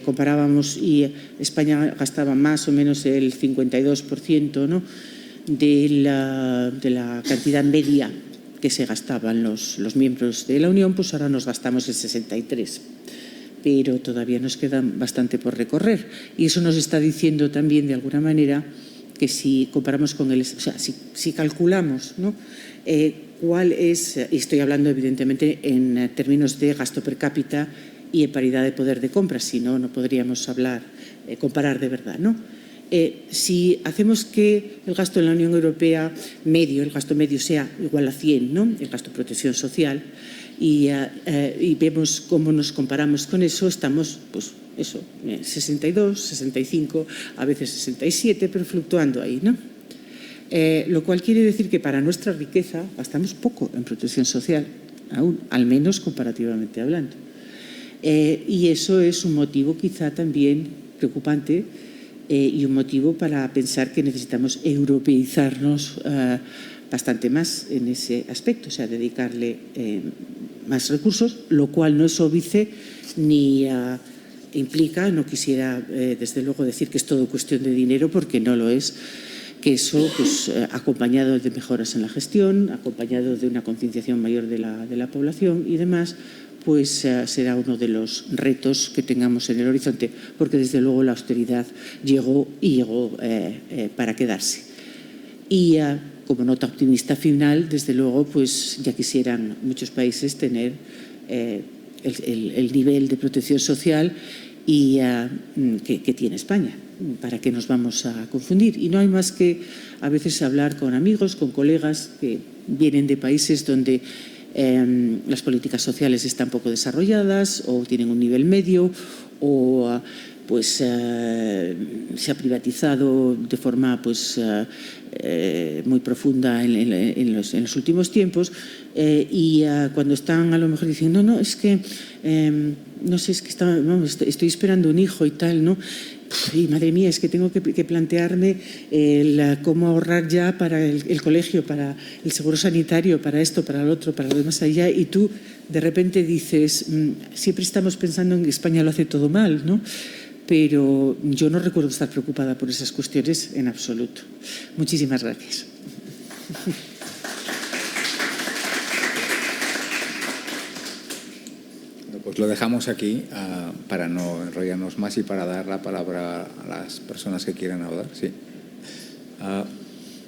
comparábamos y España gastaba más o menos el 52%, ¿no? de la cantidad media que se gastaban los miembros de la Unión, pues ahora nos gastamos el 63%. Pero todavía nos queda bastante por recorrer. Y eso nos está diciendo también, de alguna manera, que si comparamos con si calculamos, ¿no? cuál es, y estoy hablando evidentemente en términos de gasto per cápita y en paridad de poder de compra, si no, no podríamos comparar de verdad, ¿no? Si hacemos que el gasto en la Unión Europea medio, el gasto medio sea igual a 100, ¿no? El gasto de protección social, y vemos cómo nos comparamos con eso, estamos, pues eso, 62, 65, a veces 67, pero fluctuando ahí, ¿no? Lo cual quiere decir que para nuestra riqueza gastamos poco en protección social, aún, al menos comparativamente hablando. Y eso es un motivo quizá también preocupante y un motivo para pensar que necesitamos europeizarnos bastante más en ese aspecto, o sea, dedicarle más recursos, lo cual no es óbice ni implica, no quisiera desde luego decir que es todo cuestión de dinero, porque no lo es, que eso, pues, acompañado de mejoras en la gestión, acompañado de una concienciación mayor de la población y demás, pues será uno de los retos que tengamos en el horizonte, porque desde luego la austeridad llegó para quedarse. Y como nota optimista final, desde luego, pues ya quisieran muchos países tener el nivel de protección social que tiene España. ¿Para qué nos vamos a confundir? Y no hay más que a veces hablar con amigos, con colegas que vienen de países donde las políticas sociales están poco desarrolladas o tienen un nivel medio, o pues se ha privatizado de forma pues muy profunda en los últimos tiempos, y cuando están a lo mejor diciendo no, es que no sé, es que estoy esperando un hijo y tal, ¿no? Y madre mía, es que tengo que plantearme cómo ahorrar ya para el colegio, para el seguro sanitario, para esto, para lo otro, para lo demás allá, y tú de repente dices, siempre estamos pensando en que España lo hace todo mal, ¿no? Pero yo no recuerdo estar preocupada por esas cuestiones en absoluto. Muchísimas gracias. Pues lo dejamos aquí para no enrollarnos más y para dar la palabra a las personas que quieran hablar. Sí.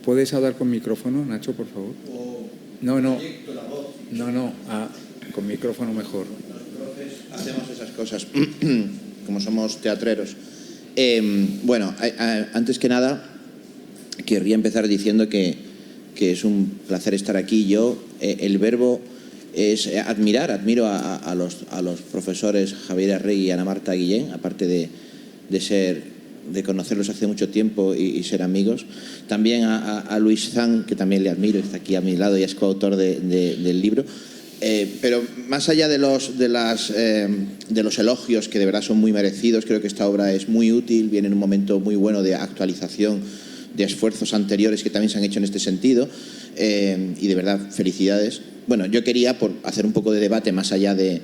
¿Puedes hablar con micrófono, Nacho, por favor? No, con micrófono mejor. Los profes hacemos esas cosas, como somos teatreros. Bueno, antes que nada, querría empezar diciendo que es un placer estar aquí. Yo, el verbo es admiro a los profesores Javier Arregui y Ana Marta Guillén, aparte de conocerlos hace mucho tiempo y ser amigos. También a Luis Zan, que también le admiro, está aquí a mi lado y es coautor del libro. Pero más allá de los elogios, que de verdad son muy merecidos, creo que esta obra es muy útil, viene en un momento muy bueno de actualización de esfuerzos anteriores que también se han hecho en este sentido, y de verdad, felicidades. Bueno, yo quería hacer un poco de debate más allá de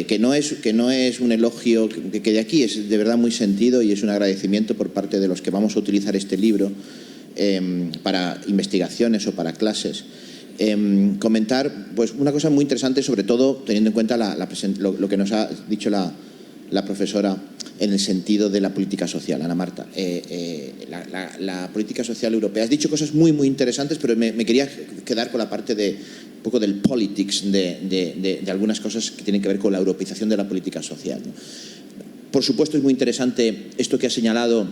que no es un elogio que de aquí, es de verdad muy sentido y es un agradecimiento por parte de los que vamos a utilizar este libro para investigaciones o para clases. Comentar pues una cosa muy interesante, sobre todo teniendo en cuenta lo que nos ha dicho la profesora en el sentido de la política social, Ana Marta. La política social europea. Has dicho cosas muy, muy interesantes, pero me quería quedar con la parte un poco del politics, de algunas cosas que tienen que ver con la europeización de la política social, ¿no? Por supuesto, es muy interesante esto que ha señalado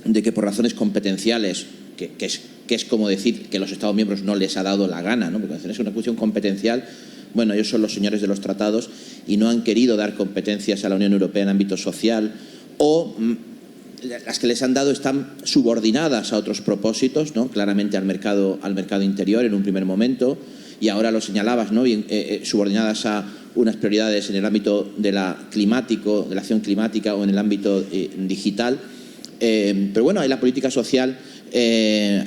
de que por razones competenciales, que es como decir que los Estados miembros no les ha dado la gana, ¿no? Porque es una cuestión competencial. Bueno, ellos son los señores de los tratados y no han querido dar competencias a la Unión Europea en ámbito social, o las que les han dado están subordinadas a otros propósitos, ¿no? Claramente al mercado interior en un primer momento, y ahora lo señalabas, ¿no? Subordinadas a unas prioridades en el ámbito de la acción climática o en el ámbito digital. Pero bueno, hay la política social, que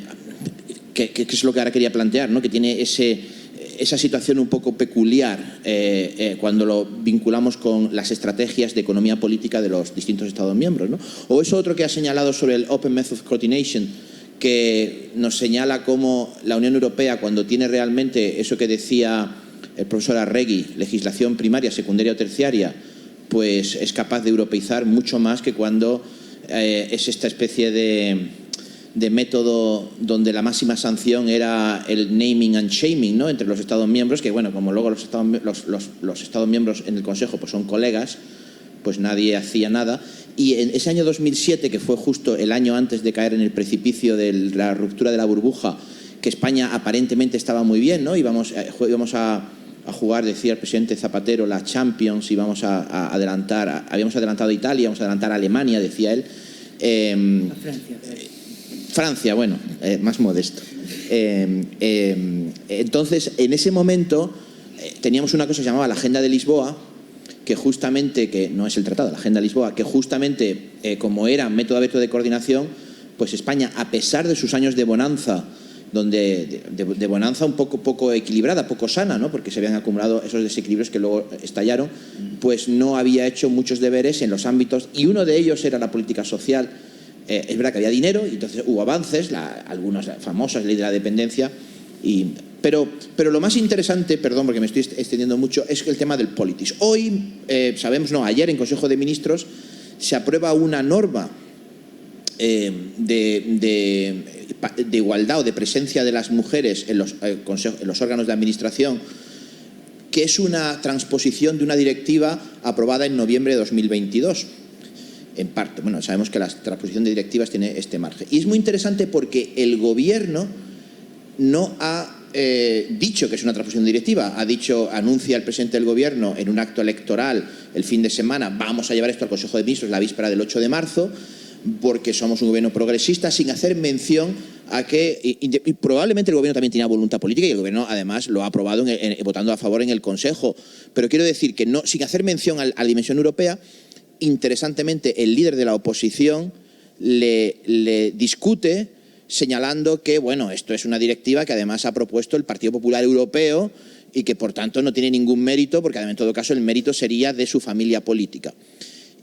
es lo que ahora quería plantear, ¿no? Que tiene esa situación un poco peculiar cuando lo vinculamos con las estrategias de economía política de los distintos Estados miembros, ¿no? O eso otro que ha señalado sobre el Open Method Coordination, que nos señala cómo la Unión Europea, cuando tiene realmente eso que decía el profesor Arregui, legislación primaria, secundaria o terciaria, pues es capaz de europeizar mucho más que cuando es esta especie de método donde la máxima sanción era el naming and shaming, ¿no?, entre los Estados miembros, que bueno, como luego los Estados miembros en el Consejo pues son colegas, pues nadie hacía nada. Y en ese año 2007, que fue justo el año antes de caer en el precipicio de la ruptura de la burbuja, que España aparentemente estaba muy bien, ¿no?, íbamos a jugar, decía el presidente Zapatero, la Champions, habíamos adelantado a Italia, íbamos a adelantar a Alemania, decía él. A Francia. Francia, bueno, más modesto. Entonces, en ese momento teníamos una cosa que se llamaba la Agenda de Lisboa, que justamente, que no es el tratado, la Agenda de Lisboa, que justamente, como era método abierto de coordinación, pues España, a pesar de sus años de bonanza, de bonanza un poco equilibrada, poco sana, ¿no?, porque se habían acumulado esos desequilibrios que luego estallaron, pues no había hecho muchos deberes en los ámbitos, y uno de ellos era la política social. Es verdad que había dinero, y entonces hubo avances, algunas famosas, ley de la dependencia, pero lo más interesante, perdón porque me estoy extendiendo mucho, es el tema del politics. Hoy, ayer en Consejo de Ministros se aprueba una norma de igualdad o de presencia de las mujeres en los órganos de administración, que es una transposición de una directiva aprobada en noviembre de 2022. En parte, bueno, sabemos que la transposición de directivas tiene este margen. Y es muy interesante porque el Gobierno no ha dicho que es una transposición de directiva. Anuncia el presidente del Gobierno en un acto electoral el fin de semana, vamos a llevar esto al Consejo de Ministros la víspera del 8 de marzo, porque somos un gobierno progresista, sin hacer mención a que, y probablemente el Gobierno también tenía voluntad política, y el Gobierno además lo ha aprobado votando a favor en el Consejo. Pero quiero decir que no, sin hacer mención a la dimensión europea, interesantemente, el líder de la oposición le discute señalando que, bueno, esto es una directiva que además ha propuesto el Partido Popular Europeo y que, por tanto, no tiene ningún mérito, porque además, en todo caso, el mérito sería de su familia política.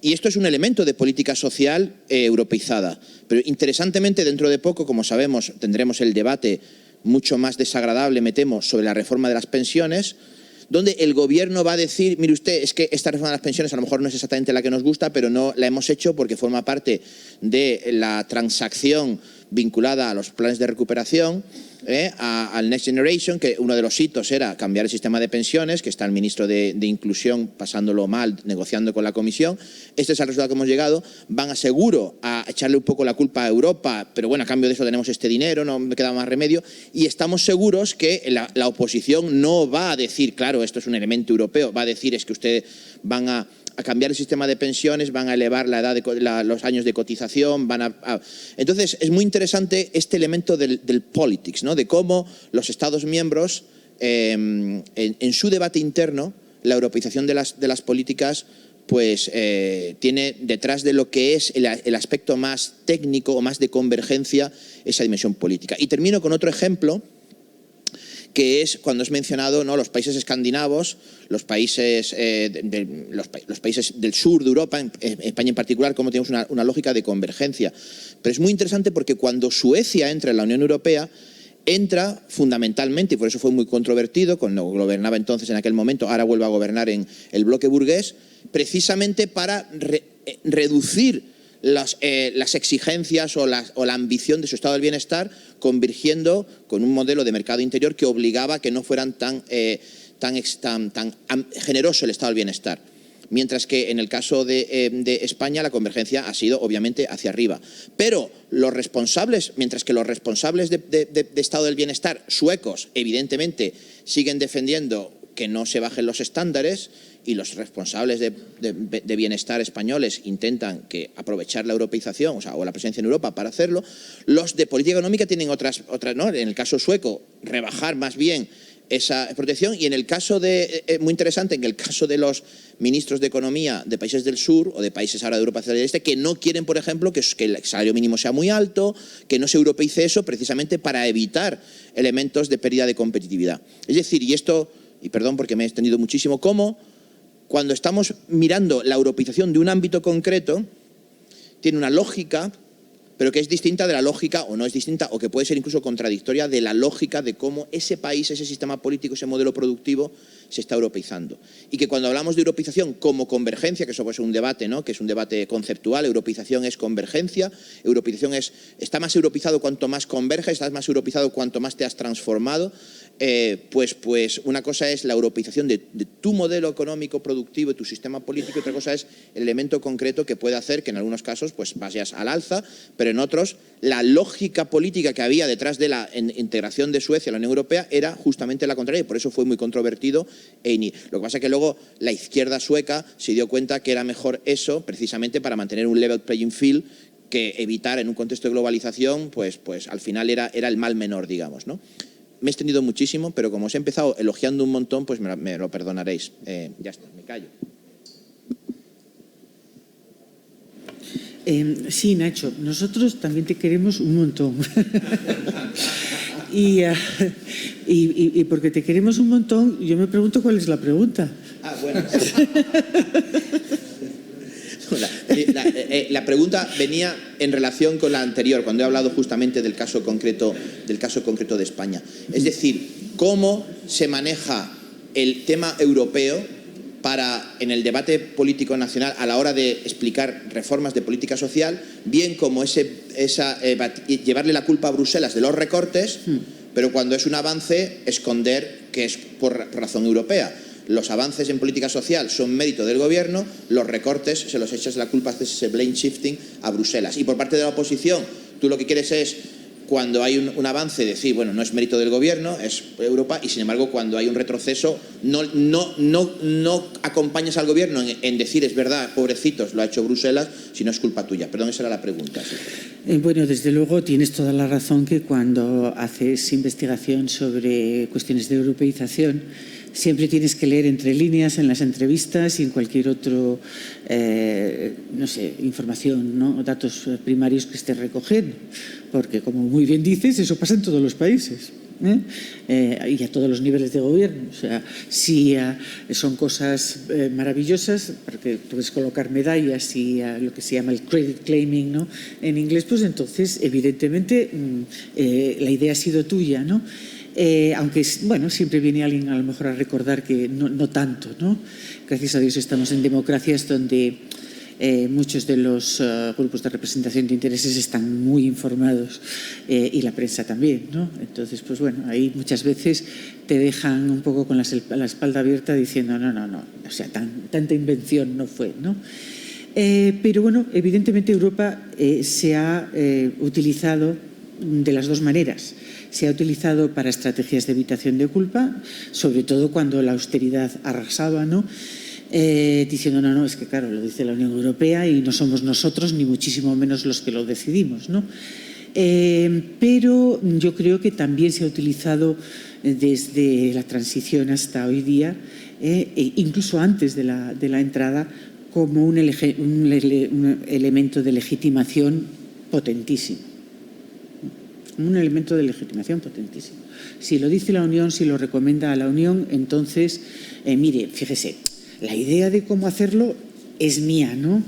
Y esto es un elemento de política social europeizada. Pero, interesantemente, dentro de poco, como sabemos, tendremos el debate mucho más desagradable, me temo, sobre la reforma de las pensiones, donde el Gobierno va a decir, mire usted, es que esta reforma de las pensiones a lo mejor no es exactamente la que nos gusta, pero no la hemos hecho porque forma parte de la transacción vinculada a los planes de recuperación, al Next Generation, que uno de los hitos era cambiar el sistema de pensiones, que está el ministro de Inclusión pasándolo mal, negociando con la Comisión. Este es el resultado que hemos llegado. Van a seguro a echarle un poco la culpa a Europa, pero bueno, a cambio de eso tenemos este dinero, no me queda más remedio, y estamos seguros que la oposición no va a decir, claro, esto es un elemento europeo, va a decir es que ustedes van a cambiar el sistema de pensiones, van a elevar la edad los años de cotización, Entonces, es muy interesante este elemento del politics, ¿no?, de cómo los Estados miembros, en su debate interno, la europeización de las políticas, pues tiene detrás de lo que es el aspecto más técnico o más de convergencia, esa dimensión política. Y termino con otro ejemplo, que es cuando has mencionado, ¿no?, los países escandinavos, los países del sur de Europa, en España en particular, cómo tenemos una lógica de convergencia. Pero es muy interesante porque cuando Suecia entra en la Unión Europea, entra fundamentalmente, y por eso fue muy controvertido, cuando gobernaba entonces en aquel momento, ahora vuelve a gobernar en el bloque burgués, precisamente para reducir las exigencias o la ambición de su estado del bienestar, convergiendo con un modelo de mercado interior que obligaba a que no fueran tan generoso el estado del bienestar. Mientras que en el caso de España la convergencia ha sido obviamente hacia arriba. Pero mientras que los responsables de estado del bienestar suecos evidentemente siguen defendiendo que no se bajen los estándares, y los responsables de bienestar españoles intentan aprovechar la europeización, o la presencia en Europa para hacerlo, los de política económica tienen otras, ¿no? En el caso sueco, rebajar más bien esa protección, y en el caso muy interesante, en el caso de los ministros de Economía de países del sur o de países ahora de Europa Central y Este, que no quieren, por ejemplo, que el salario mínimo sea muy alto, que no se europeice eso, precisamente para evitar elementos de pérdida de competitividad. Es decir, y perdón porque me he extendido muchísimo, cómo cuando estamos mirando la europeización de un ámbito concreto, tiene una lógica, pero que es distinta de la lógica, o no es distinta, o que puede ser incluso contradictoria de la lógica de cómo ese país, ese sistema político, ese modelo productivo se está europeizando. Y que cuando hablamos de europeización como convergencia, que eso puede ser un debate, ¿no?, que es un debate conceptual, europeización es convergencia, europeización está más europeizado cuanto más converges, estás más europeizado cuanto más te has transformado, pues una cosa es la europeización de tu modelo económico productivo y tu sistema político, y otra cosa es el elemento concreto que puede hacer que en algunos casos pues vayas al alza, pero en otros la lógica política que había detrás de la integración de Suecia a la Unión Europea era justamente la contraria, y por eso fue muy controvertido. Lo que pasa es que luego la izquierda sueca se dio cuenta que era mejor eso precisamente para mantener un level playing field, que evitar en un contexto de globalización, pues al final era el mal menor, digamos, ¿no? Me he extendido muchísimo, pero como os he empezado elogiando un montón, pues me lo perdonaréis. Ya está, me callo. Sí, Nacho, nosotros también te queremos un montón. y porque te queremos un montón, yo me pregunto cuál es la pregunta. Ah, bueno. La pregunta venía en relación con la anterior, cuando he hablado justamente del caso concreto de España. Es decir, cómo se maneja el tema europeo en el debate político nacional a la hora de explicar reformas de política social, bien como llevarle la culpa a Bruselas de los recortes, pero cuando es un avance, esconder que es por razón europea. Los avances en política social son mérito del gobierno, los recortes se los echas la culpa, haces ese blame shifting a Bruselas. Y por parte de la oposición, tú lo que quieres es, cuando hay un avance, decir, bueno, no es mérito del gobierno, es Europa, y sin embargo, cuando hay un retroceso, no acompañas al gobierno en decir, es verdad, pobrecitos, lo ha hecho Bruselas, si no es culpa tuya. Perdón, esa era la pregunta. Sí. Bueno, desde luego tienes toda la razón que cuando haces investigación sobre cuestiones de europeización, siempre tienes que leer entre líneas en las entrevistas y en cualquier otro, no sé, información, ¿no?, datos primarios que estés recogiendo. Porque, como muy bien dices, eso pasa en todos los países, y a todos los niveles de gobierno. O sea, si son cosas maravillosas, porque puedes colocar medallas y lo que se llama el credit claiming, ¿no?, en inglés, pues entonces, evidentemente, la idea ha sido tuya, ¿no? Aunque, bueno, siempre viene alguien a lo mejor a recordar que no tanto, ¿no? Gracias a Dios estamos en democracias donde muchos de los grupos de representación de intereses están muy informados, y la prensa también, ¿no? Entonces, pues bueno, ahí muchas veces te dejan un poco con la espalda abierta diciendo no, o sea, tanta invención no fue, ¿no? Pero bueno, evidentemente Europa se ha utilizado de las dos maneras. Se ha utilizado para estrategias de evitación de culpa, sobre todo cuando la austeridad arrasaba, ¿no? Diciendo, no, es que claro, lo dice la Unión Europea y no somos nosotros, ni muchísimo menos los que lo decidimos, ¿no? Pero yo creo que también se ha utilizado desde la transición hasta hoy día, incluso antes de la entrada, como un elemento de legitimación potentísimo. Un elemento de legitimación potentísimo. Si lo dice la Unión, si lo recomienda a la Unión, entonces, mire, fíjese, la idea de cómo hacerlo es mía, ¿no?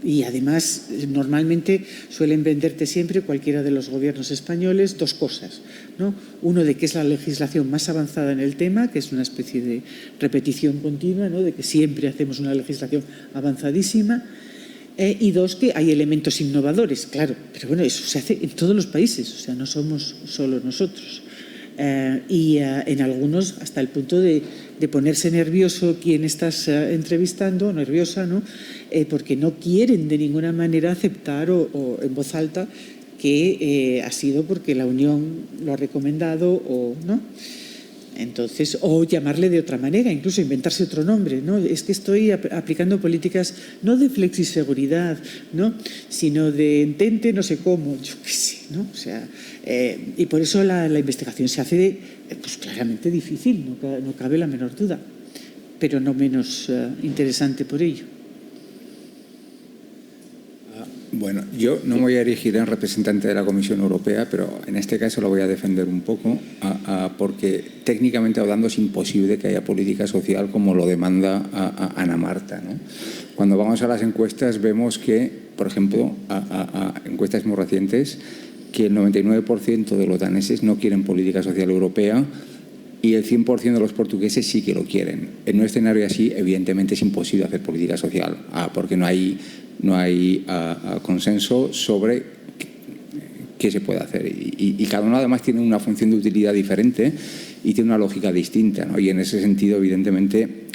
Y además, normalmente suelen venderte siempre cualquiera de los gobiernos españoles dos cosas, ¿no? Uno, de que es la legislación más avanzada en el tema, que es una especie de repetición continua, ¿no?, de que siempre hacemos una legislación avanzadísima. Y dos, que hay elementos innovadores, claro, pero bueno, eso se hace en todos los países, o sea, no somos solo nosotros. Y en algunos hasta el punto de ponerse nervioso quien estás entrevistando, nerviosa, ¿no? Porque no quieren de ninguna manera aceptar o en voz alta que ha sido porque la Unión lo ha recomendado, o no. Entonces, o llamarle de otra manera, incluso inventarse otro nombre, ¿no? Es que estoy aplicando políticas no de flexiseguridad, ¿no?, sino de entente no sé cómo, yo qué sé, ¿no? O sea, y por eso la investigación se hace pues claramente difícil, no cabe la menor duda, pero no menos interesante por ello. Bueno, yo no me voy a erigir en representante de la Comisión Europea, pero en este caso lo voy a defender un poco, porque técnicamente hablando es imposible que haya política social como lo demanda Ana Marta, ¿no? Cuando vamos a las encuestas vemos que, por ejemplo, a encuestas muy recientes, que el 99% de los daneses no quieren política social europea y el 100% de los portugueses sí que lo quieren. En un escenario así, evidentemente, es imposible hacer política social, porque no hay consenso sobre qué se puede hacer. Y cada uno además tiene una función de utilidad diferente y tiene una lógica distinta, ¿no? Y en ese sentido, evidentemente,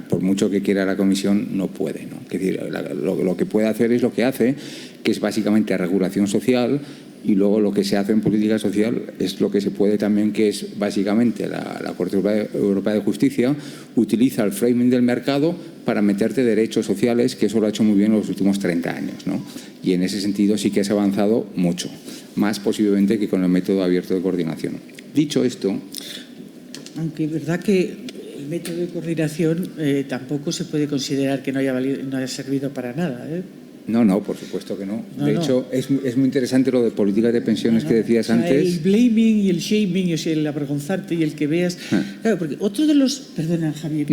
por mucho que quiera la Comisión, no puede, ¿no? Es decir, lo que puede hacer es lo que hace, que es básicamente regulación social, y luego lo que se hace en política social es lo que se puede también, que es básicamente la Corte Europea de Justicia utiliza el framing del mercado para meterte derechos sociales, que eso lo ha hecho muy bien en los últimos 30 años, ¿no? Y en ese sentido sí que se ha avanzado mucho, más posiblemente que con el método abierto de coordinación. Dicho esto... Aunque es verdad que el método de coordinación tampoco se puede considerar que no haya servido para nada, ¿eh? No, por supuesto que no. De hecho, es muy interesante lo de políticas de pensiones que decías antes. El blaming y el shaming, o sea, el avergonzarte y el que veas... Claro, porque otro de los... Perdona, Javier.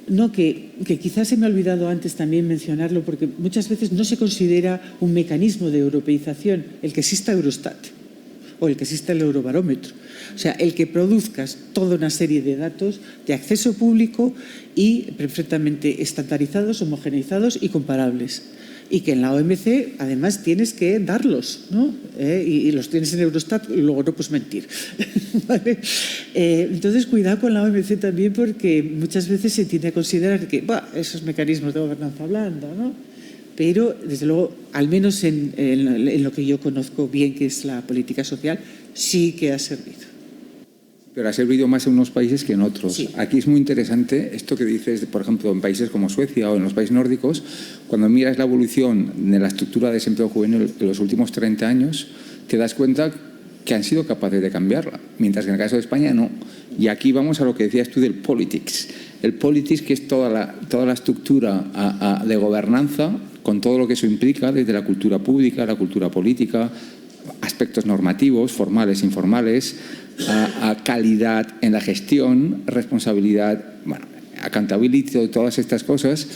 No, que quizás se me ha olvidado antes también mencionarlo, porque muchas veces no se considera un mecanismo de europeización el que exista Eurostat o el que exista el Eurobarómetro. O sea, el que produzcas toda una serie de datos de acceso público y perfectamente estandarizados, homogeneizados y comparables. Y que en la OMC, además, tienes que darlos, ¿no? Y los tienes en Eurostat y luego no puedes mentir. ¿Vale? Entonces, cuidado con la OMC también, porque muchas veces se tiende a considerar que esos mecanismos de gobernanza blanda, ¿no? Pero, desde luego, al menos en lo que yo conozco bien, que es la política social, sí que ha servido. Pero ha servido más en unos países que en otros. Sí. Aquí es muy interesante esto que dices, por ejemplo, en países como Suecia o en los países nórdicos, cuando miras la evolución de la estructura de desempleo juvenil en los últimos 30 años, te das cuenta que han sido capaces de cambiarla, mientras que en el caso de España no. Y aquí vamos a lo que decías tú del politics. El politics, que es toda la estructura de gobernanza, con todo lo que eso implica, desde la cultura pública, la cultura política, aspectos normativos, formales, informales, a calidad en la gestión, responsabilidad, accountability, todas estas cosas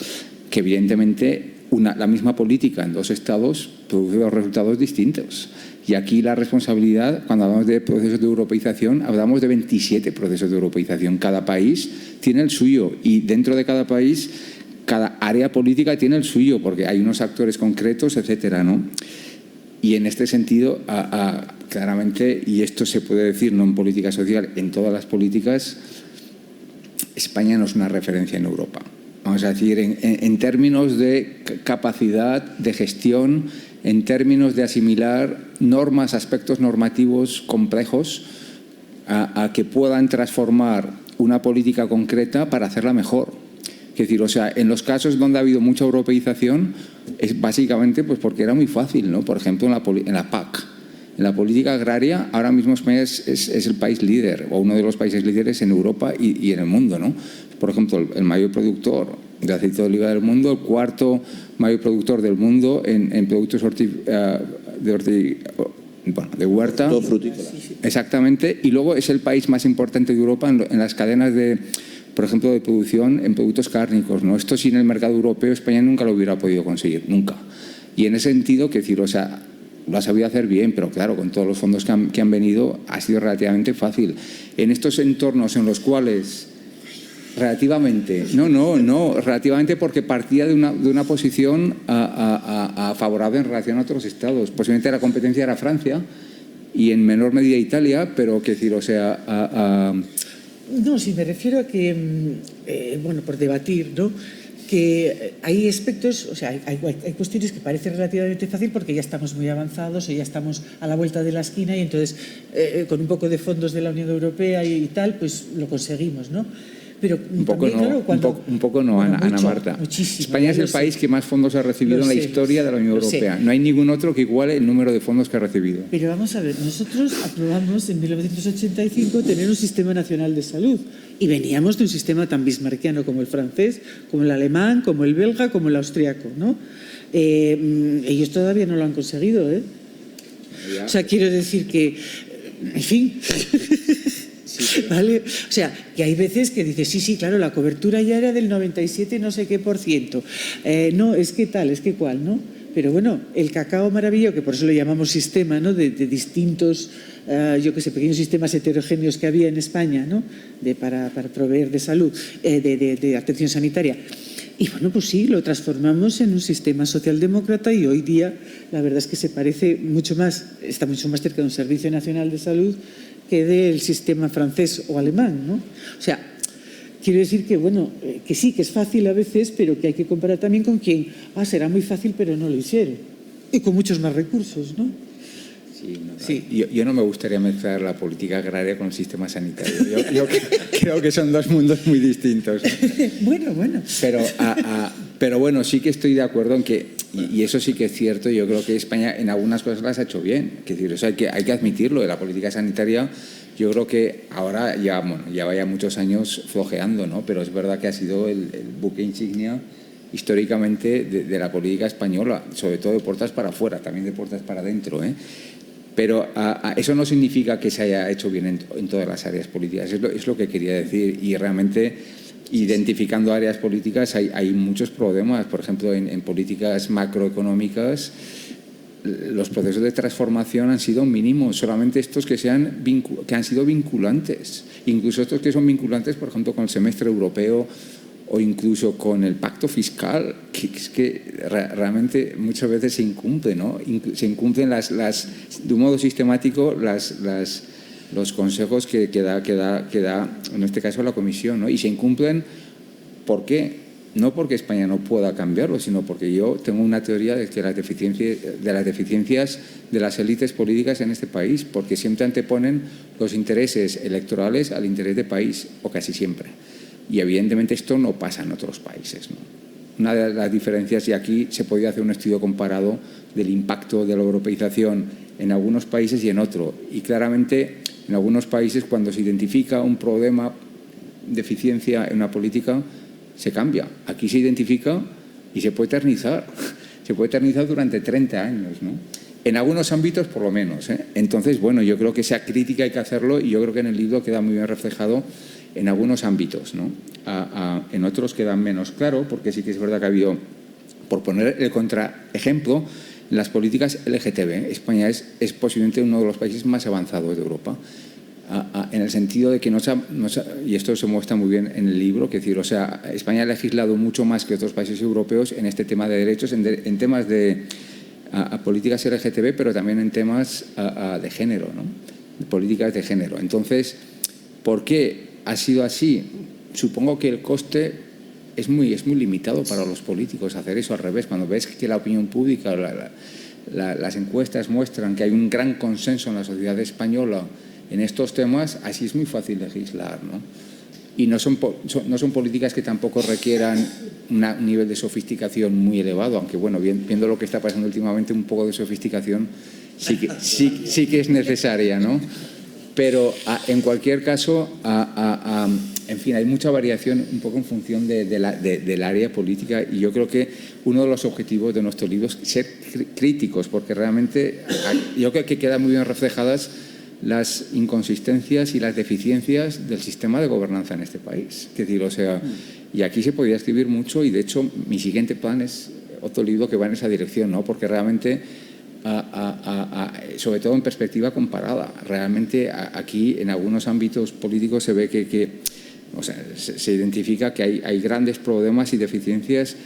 que evidentemente la misma política en dos estados produce dos resultados distintos. Y aquí la responsabilidad, cuando hablamos de procesos de europeización, hablamos de 27 procesos de europeización. Cada país tiene el suyo y dentro de cada país, cada área política tiene el suyo, porque hay unos actores concretos, etcétera, ¿no? Y en este sentido, claramente, y esto se puede decir no en política social, en todas las políticas, España no es una referencia en Europa. Vamos a decir, en términos de capacidad de gestión, en términos de asimilar normas, aspectos normativos complejos, a que puedan transformar una política concreta para hacerla mejor. Es decir, o sea, en los casos donde ha habido mucha europeización es básicamente pues porque era muy fácil, ¿no? Por ejemplo, en la PAC. En la política agraria, ahora mismo España es el país líder, o uno de los países líderes en Europa y en el mundo, ¿no? Por ejemplo, el mayor productor de aceite de oliva del mundo, el cuarto mayor productor del mundo en productos de huerta. Todo frutícola. Exactamente. Y luego es el país más importante de Europa en las cadenas de, por ejemplo, de producción en productos cárnicos, ¿no? Esto sin el mercado europeo España nunca lo hubiera podido conseguir, nunca. Y en ese sentido, que decir, o sea, lo ha sabido hacer bien, pero claro, con todos los fondos que han venido ha sido relativamente fácil. En estos entornos en los cuales relativamente, relativamente porque partía de una posición favorable en relación a otros estados. Posiblemente la competencia era Francia y en menor medida Italia, pero que decir, o sea... No, sí, me refiero a que, por debatir, ¿no? Que hay aspectos, o sea, hay cuestiones que parecen relativamente fácil porque ya estamos muy avanzados o ya estamos a la vuelta de la esquina y entonces con un poco de fondos de la Unión Europea y tal, pues lo conseguimos, ¿no? Pero un poco también, no, claro, un poco no, Ana Marta. España es el país que más fondos ha recibido en la historia de la Unión Europea. No hay ningún otro que iguale el número de fondos que ha recibido. Pero vamos a ver, nosotros aprobamos en 1985 tener un sistema nacional de salud y veníamos de un sistema tan bismarckiano como el francés, como el alemán, como el belga, como el austriaco, ¿no? Ellos todavía no lo han conseguido, ¿eh? O sea, quiero decir que, en fin... Sí, ¿Vale? O sea, que hay veces que dices, sí, claro, la cobertura ya era del 97 no sé qué %. No, es que tal, es que cual, ¿no? Pero bueno, el cacao maravilloso, que por eso lo llamamos sistema, ¿no? De distintos, yo qué sé, pequeños sistemas heterogéneos que había en España, ¿no? Para proveer de salud, de atención sanitaria. Y bueno, pues sí, lo transformamos en un sistema socialdemócrata y hoy día la verdad es que se parece mucho más, está mucho más cerca de un Servicio Nacional de Salud que del sistema francés o alemán, ¿no? O sea, quiero decir que, bueno, que sí, que es fácil a veces, pero que hay que comparar también con quien, será muy fácil, pero no lo hicieron. Y con muchos más recursos, ¿no? Sí, no, sí. Yo no me gustaría mezclar la política agraria con el sistema sanitario. Yo creo que son dos mundos muy distintos. Bueno. Pero bueno, sí que estoy de acuerdo en que, y eso sí que es cierto, yo creo que España en algunas cosas las ha hecho bien. Es decir, eso hay que admitirlo, de la política sanitaria. Yo creo que ahora ya vaya muchos años flojeando, ¿no? Pero es verdad que ha sido el buque insignia históricamente de la política española, sobre todo de puertas para afuera, también de puertas para adentro, ¿eh? Pero eso no significa que se haya hecho bien en todas las áreas políticas, es lo que quería decir. Y realmente, identificando áreas políticas, hay muchos problemas. Por ejemplo, en políticas macroeconómicas, los procesos de transformación han sido mínimos, solamente estos que han sido vinculantes, incluso estos que son vinculantes, por ejemplo, con el semestre europeo o incluso con el pacto fiscal, que es que realmente muchas veces se incumple, ¿no? Se incumplen de un modo sistemático los consejos que da en este caso la Comisión, ¿no? Y se incumplen, ¿por qué? No porque España no pueda cambiarlo, sino porque yo tengo una teoría de que las deficiencias de las élites políticas en este país, porque siempre anteponen los intereses electorales al interés de país, o casi siempre. Y evidentemente esto no pasa en otros países, ¿no? Una de las diferencias, y aquí se podría hacer un estudio comparado del impacto de la europeización en algunos países y en otros. Y claramente en algunos países, cuando se identifica un problema de eficiencia en una política, se cambia. Aquí se identifica y se puede eternizar. Se puede eternizar durante 30 años, ¿no? En algunos ámbitos, por lo menos, ¿eh? Entonces, bueno, yo creo que esa crítica hay que hacerlo, y yo creo que en el libro queda muy bien reflejado en algunos ámbitos, ¿no? En otros queda menos claro, porque sí que es verdad que ha habido, por poner el contraejemplo, en las políticas LGTB. España es posiblemente uno de los países más avanzados de Europa, en el sentido de que y esto se muestra muy bien en el libro, que decir, o sea, España ha legislado mucho más que otros países europeos en este tema de derechos, en temas de políticas LGTB, pero también en temas de género, ¿no? Políticas de género. Entonces, ¿por qué ha sido así? Supongo que el coste es muy limitado para los políticos hacer eso. Al revés, cuando ves que la opinión pública, las encuestas muestran que hay un gran consenso en la sociedad española en estos temas, así es muy fácil legislar, ¿no? Y no son políticas que tampoco requieran un nivel de sofisticación muy elevado, aunque bueno, viendo lo que está pasando últimamente, un poco de sofisticación sí que es necesaria, ¿no? Pero en cualquier caso, en fin, hay mucha variación un poco en función del área política, y yo creo que uno de los objetivos de nuestro libro es ser críticos, porque realmente yo creo que quedan muy bien reflejadas las inconsistencias y las deficiencias del sistema de gobernanza en este país. Es decir, o sea, y aquí se podría escribir mucho, y de hecho mi siguiente plan es otro libro que va en esa dirección, ¿no? Porque realmente, sobre todo en perspectiva comparada, realmente aquí en algunos ámbitos políticos se ve o sea, se identifica que hay grandes problemas y deficiencias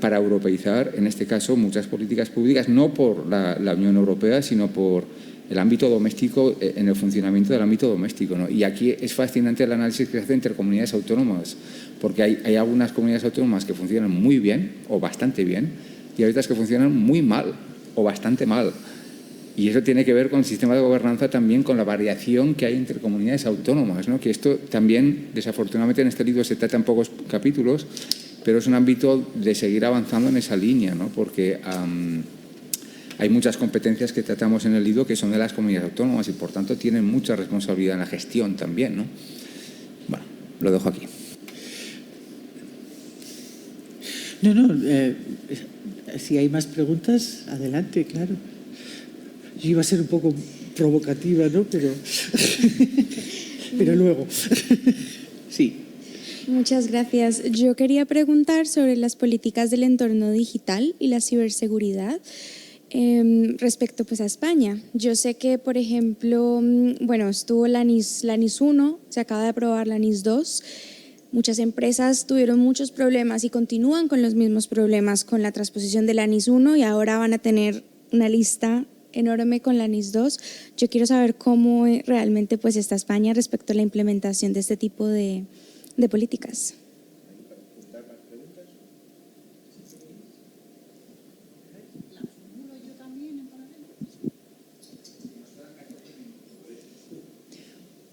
para europeizar, en este caso, muchas políticas públicas, no por la Unión Europea, sino por el ámbito doméstico, en el funcionamiento del ámbito doméstico, ¿no? Y aquí es fascinante el análisis que se hace entre comunidades autónomas, porque hay algunas comunidades autónomas que funcionan muy bien o bastante bien, y hay otras que funcionan muy mal o bastante mal. Y eso tiene que ver con el sistema de gobernanza, también con la variación que hay entre comunidades autónomas, ¿no? Que esto también, desafortunadamente, en este libro se trata en pocos capítulos, pero es un ámbito de seguir avanzando en esa línea, ¿no? Porque hay muchas competencias que tratamos en el libro que son de las comunidades autónomas, y por tanto tienen mucha responsabilidad en la gestión también, ¿no? Bueno, lo dejo aquí. Si hay más preguntas, adelante, claro. Yo iba a ser un poco provocativa, ¿no? Pero pero luego. Sí. Muchas gracias. Yo quería preguntar sobre las políticas del entorno digital y la ciberseguridad respecto pues, a España. Yo sé que, por ejemplo, bueno, estuvo la NIS 1, se acaba de aprobar la NIS 2. Muchas empresas tuvieron muchos problemas y continúan con los mismos problemas con la transposición de la NIS 1 y ahora van a tener una lista enorme con la NIS 2. Yo quiero saber cómo realmente pues, está España respecto a la implementación de este tipo de políticas.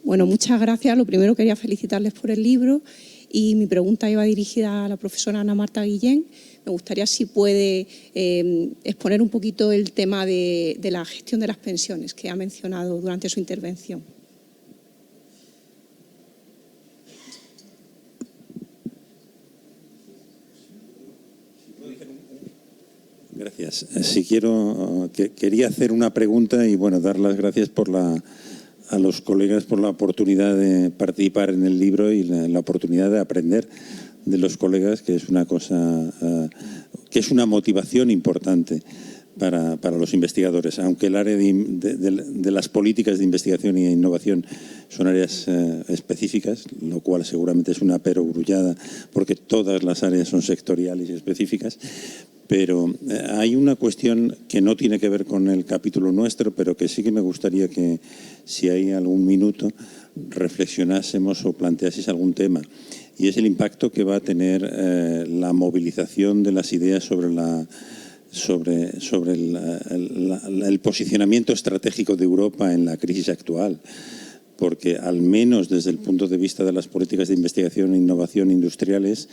Bueno, muchas gracias. Lo primero quería felicitarles por el libro y mi pregunta iba dirigida a la profesora Ana Marta Guillén. Me gustaría si puede exponer un poquito el tema de la gestión de las pensiones que ha mencionado durante su intervención. Gracias. Quería hacer una pregunta y bueno, dar las gracias a los colegas por la oportunidad de participar en el libro y la oportunidad de aprender de los colegas, que es una cosa, que es una motivación importante para los investigadores. Aunque el área de las políticas de investigación e innovación son áreas específicas, lo cual seguramente es una perogrullada porque todas las áreas son sectoriales y específicas. Pero hay una cuestión que no tiene que ver con el capítulo nuestro, pero que sí que me gustaría que, si hay algún minuto, reflexionásemos o planteaseis algún tema. Y es el impacto que va a tener la movilización de las ideas sobre el posicionamiento estratégico de Europa en la crisis actual. Porque al menos desde el punto de vista de las políticas de investigación e innovación industriales,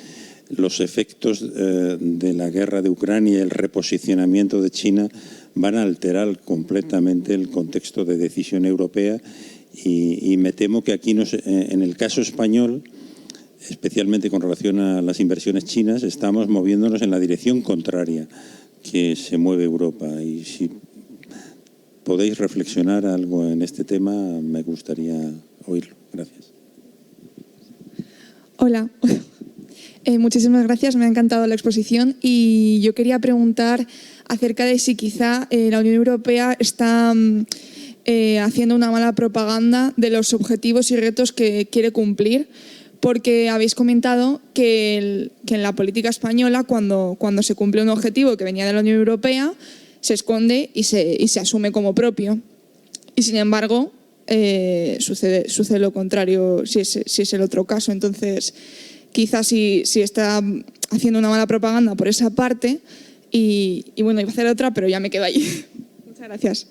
los efectos de la guerra de Ucrania y el reposicionamiento de China van a alterar completamente el contexto de decisión europea y me temo que aquí, en el caso español, especialmente con relación a las inversiones chinas, estamos moviéndonos en la dirección contraria que se mueve Europa. Y si podéis reflexionar algo en este tema, me gustaría oírlo. Gracias. Hola. Muchísimas gracias, me ha encantado la exposición y yo quería preguntar acerca de si quizá la Unión Europea está haciendo una mala propaganda de los objetivos y retos que quiere cumplir, porque habéis comentado que en la política española, cuando se cumple un objetivo que venía de la Unión Europea, se esconde y se asume como propio. Y sin embargo, sucede lo contrario si es el otro caso. Entonces, quizás si está haciendo una mala propaganda por esa parte y bueno, iba a hacer otra, pero ya me quedo ahí. Muchas gracias.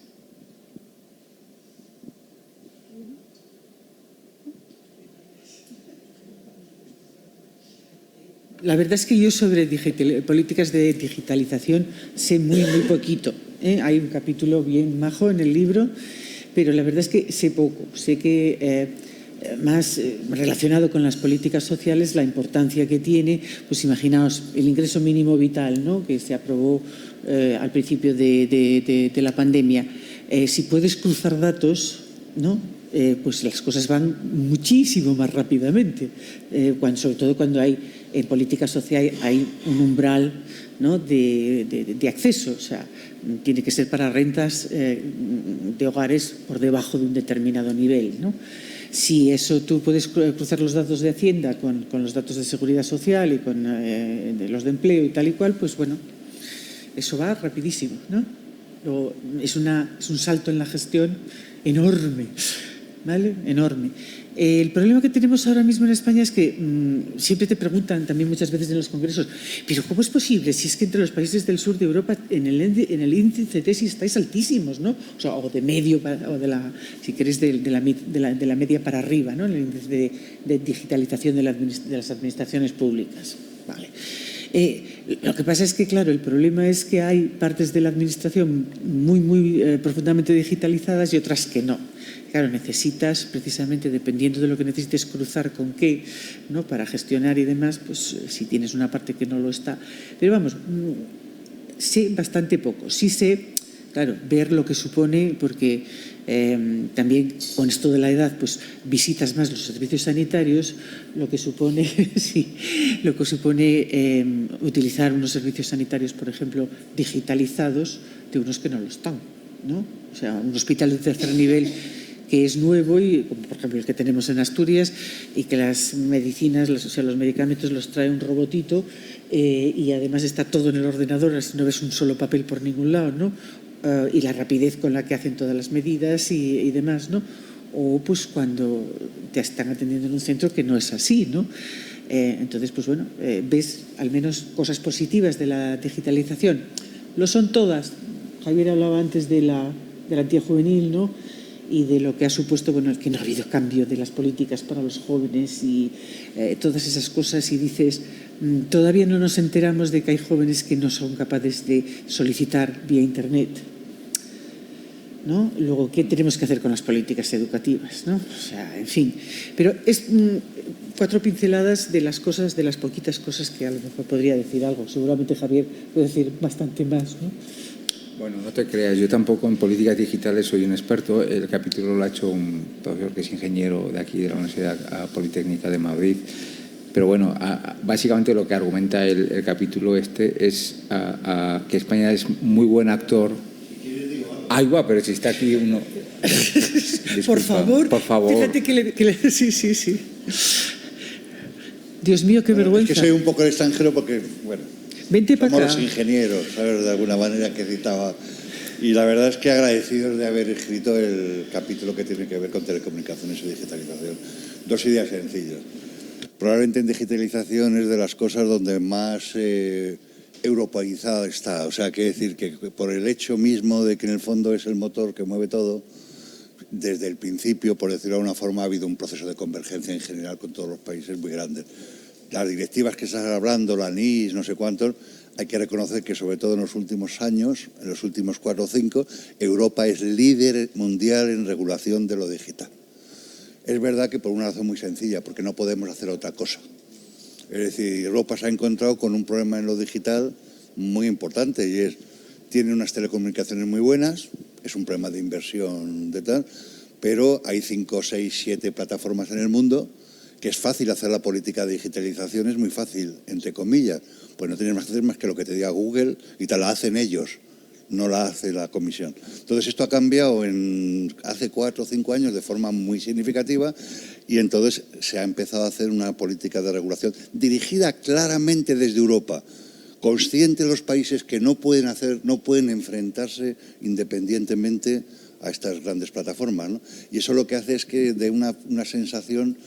La verdad es que yo sobre políticas de digitalización sé muy poquito. Hay un capítulo bien majo en el libro, pero la verdad es que sé poco. Sé que más relacionado con las políticas sociales, la importancia que tiene, pues imaginaos el ingreso mínimo vital, ¿no?, que se aprobó al principio de la pandemia. Si puedes cruzar datos, ¿no?, pues las cosas van muchísimo más rápidamente, sobre todo cuando en política social hay un umbral, ¿no?, de acceso. O sea, tiene que ser para rentas de hogares por debajo de un determinado nivel, ¿no? Si eso tú puedes cruzar los datos de Hacienda con los datos de Seguridad Social y con los de empleo y tal y cual, pues bueno, eso va rapidísimo, ¿no? Luego, es un salto en la gestión enorme, ¿vale? Enorme. El problema que tenemos ahora mismo en España es que siempre te preguntan también muchas veces en los congresos, pero ¿cómo es posible si es que entre los países del sur de Europa en el índice de tesis estáis altísimos, ¿no? O sea, o de medio, o si queréis de la media para arriba, ¿no?, en el índice de digitalización de las administraciones públicas. Vale. Lo que pasa es que, claro, el problema es que hay partes de la administración muy profundamente digitalizadas y otras que no. Claro, necesitas precisamente, dependiendo de lo que necesites cruzar con qué, ¿no?, para gestionar y demás, pues si tienes una parte que no lo está. Pero vamos, sé bastante poco. Sí sé claro, ver lo que supone, porque también con esto de la edad, pues visitas más los servicios sanitarios, lo que supone, sí, lo que supone utilizar unos servicios sanitarios, por ejemplo, digitalizados, de unos que no lo están, ¿no? O sea, un hospital de tercer nivel que es nuevo, y como por ejemplo el que tenemos en Asturias, y que las medicinas, o sea, los medicamentos los trae un robotito, y además está todo en el ordenador, así no ves un solo papel por ningún lado, ¿no? Y la rapidez con la que hacen todas las medidas y demás, ¿no? O pues cuando te están atendiendo en un centro que no es así, ¿no? Entonces, pues bueno, ves al menos cosas positivas de la digitalización. Lo son todas. Javier hablaba antes de la garantía juvenil, ¿no? Y de lo que ha supuesto, bueno, que no ha habido cambio de las políticas para los jóvenes y todas esas cosas, y dices, todavía no nos enteramos de que hay jóvenes que no son capaces de solicitar vía Internet, ¿no? Luego, ¿qué tenemos que hacer con las políticas educativas, ¿no? O sea, en fin. Pero es 4 pinceladas de las cosas, de las poquitas cosas que a lo mejor podría decir algo. Seguramente Javier puede decir bastante más, ¿no? Bueno, no te creas, yo tampoco en políticas digitales soy un experto. El capítulo lo ha hecho un profesor que es ingeniero de aquí, de la Universidad Politécnica de Madrid. Pero bueno, básicamente lo que argumenta el capítulo este es que España es muy buen actor. Ay, va, pero si está aquí uno... Disculpa, por favor. Fíjate que sí. Dios mío, qué vergüenza. Es que soy un poco el extranjero porque, bueno, vente para acá. Somos los ingenieros, ¿sabes? De alguna manera que citaba. Y la verdad es que agradecidos de haber escrito el capítulo que tiene que ver con telecomunicaciones y digitalización. 2 ideas sencillas. Probablemente en digitalización es de las cosas donde más europeizada está. O sea, quiere decir que por el hecho mismo de que en el fondo es el motor que mueve todo, desde el principio, por decirlo de alguna forma, ha habido un proceso de convergencia en general con todos los países muy grandes. Las directivas que estás hablando, la NIS, no sé cuántos, hay que reconocer que sobre todo en los últimos años, en los últimos 4 o 5, Europa es líder mundial en regulación de lo digital. Es verdad que por una razón muy sencilla, porque no podemos hacer otra cosa. Es decir, Europa se ha encontrado con un problema en lo digital muy importante, y es, tiene unas telecomunicaciones muy buenas, es un problema de inversión de tal, pero hay 5, 6, 7 plataformas en el mundo que es fácil hacer la política de digitalización, es muy fácil, entre comillas, pues no tienes más que hacer más que lo que te diga Google, y te la hacen ellos, no la hace la comisión. Entonces esto ha cambiado hace 4 o 5 años de forma muy significativa, y entonces se ha empezado a hacer una política de regulación dirigida claramente desde Europa, consciente de los países que no pueden enfrentarse independientemente a estas grandes plataformas, ¿no? Y eso lo que hace es que dé una sensación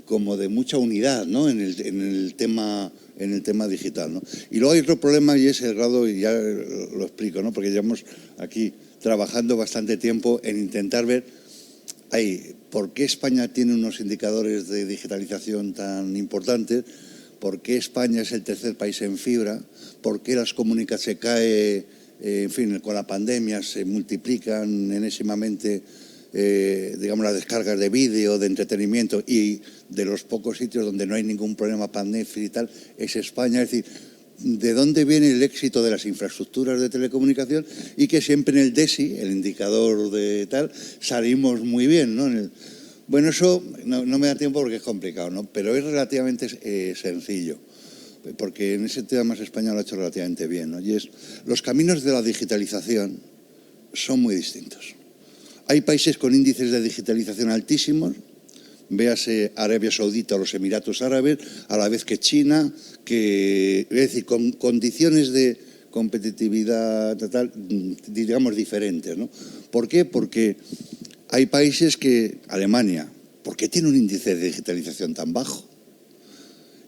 como de mucha unidad, ¿no? en el tema digital, ¿no? Y luego hay otro problema, y es el grado, y ya lo explico, ¿no? Porque llevamos aquí trabajando bastante tiempo en intentar ver por qué España tiene unos indicadores de digitalización tan importantes, por qué España es el tercer país en fibra, por qué las comunicaciones se cae, en fin, con la pandemia se multiplican enésimamente, digamos, las descargas de vídeo, de entretenimiento, y de los pocos sitios donde no hay ningún problema para Netflix y tal, es España. Es decir, ¿de dónde viene el éxito de las infraestructuras de telecomunicación? Y que siempre en el DESI, el indicador de tal, salimos muy bien, ¿no? Bueno, eso no me da tiempo porque es complicado, ¿no? Pero es relativamente sencillo, porque en ese tema más España lo ha hecho relativamente bien, ¿no? Y es, los caminos de la digitalización son muy distintos. Hay países con índices de digitalización altísimos, véase Arabia Saudita o los Emiratos Árabes, a la vez que China, es decir, con condiciones de competitividad total, digamos, diferentes, ¿no? ¿Por qué? Porque hay países Alemania, ¿por qué tiene un índice de digitalización tan bajo?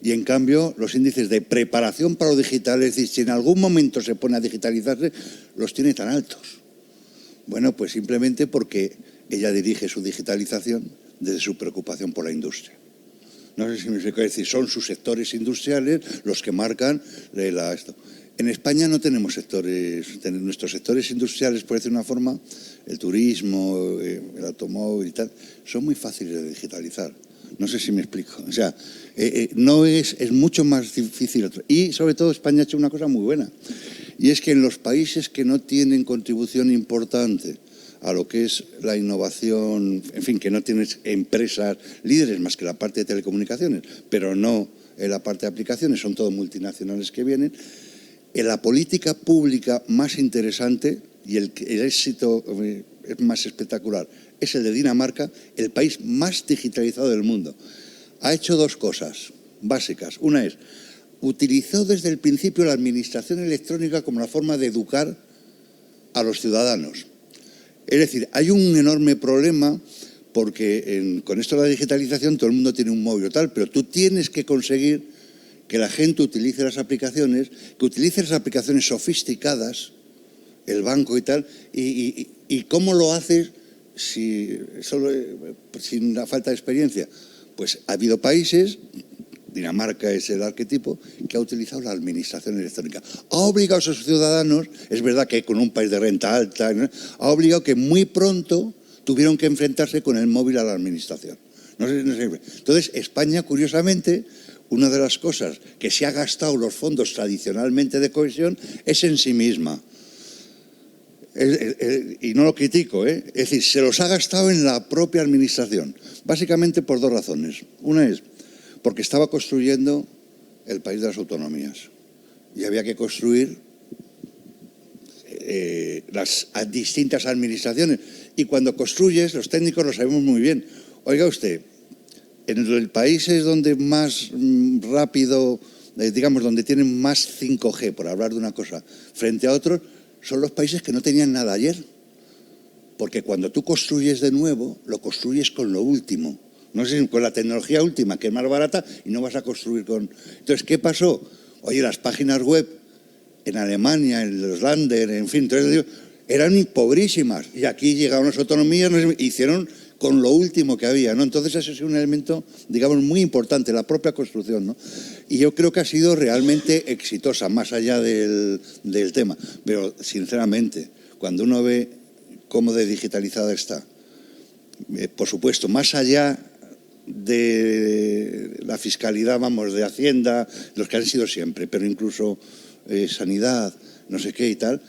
Y en cambio, los índices de preparación para lo digital, es decir, si en algún momento se pone a digitalizarse, los tiene tan altos. Bueno, pues simplemente porque ella dirige su digitalización desde su preocupación por la industria. No sé si me explico, es decir, son sus sectores industriales los que marcan esto. En España no tenemos nuestros sectores industriales, por decir una forma, el turismo, el automóvil y tal, son muy fáciles de digitalizar. No sé si me explico. O sea, es mucho más difícil. Y sobre todo España ha hecho una cosa muy buena. Y es que en los países que no tienen contribución importante a lo que es la innovación, en fin, que no tienes empresas líderes más que la parte de telecomunicaciones, pero no en la parte de aplicaciones, son todos multinacionales que vienen, en la política pública más interesante y el éxito es más espectacular es el de Dinamarca, el país más digitalizado del mundo. Ha hecho dos cosas básicas. Una es, utilizó desde el principio la administración electrónica como la forma de educar a los ciudadanos. Es decir, hay un enorme problema porque con esto de la digitalización todo el mundo tiene un móvil o tal, pero tú tienes que conseguir que la gente utilice las aplicaciones, sofisticadas, el banco y tal, y ¿cómo lo haces sin la falta de experiencia? Pues ha habido países, Dinamarca es el arquetipo, que ha utilizado la administración electrónica. Ha obligado a sus ciudadanos, es verdad que con un país de renta alta, ¿no?, ha obligado que muy pronto tuvieron que enfrentarse con el móvil a la administración. Entonces, España, curiosamente, una de las cosas que se ha gastado los fondos tradicionalmente de cohesión es en sí misma. Y no lo critico, es decir, se los ha gastado en la propia administración, básicamente por dos razones. Una es porque estaba construyendo el país de las autonomías y había que construir las distintas administraciones. Y cuando construyes, los técnicos lo sabemos muy bien. Oiga usted, en el países donde más rápido, digamos, donde tienen más 5G, por hablar de una cosa, frente a otros, son los países que no tenían nada ayer. Porque cuando tú construyes de nuevo, lo construyes con lo último. No sé, con la tecnología última, que es más barata, y no vas a construir con... Entonces, ¿qué pasó? Oye, las páginas web en Alemania, en los Länder, en fin, entonces, eran pobrísimas. Y aquí llegaron las autonomías, hicieron con lo último que había, ¿no? Entonces, ese es un elemento, digamos, muy importante, la propia construcción, ¿no? Y yo creo que ha sido realmente exitosa, más allá del tema. Pero, sinceramente, cuando uno ve cómo de digitalizada está, por supuesto, más allá de la fiscalidad, vamos, de Hacienda, los que han sido siempre, pero incluso sanidad, no sé qué y tal,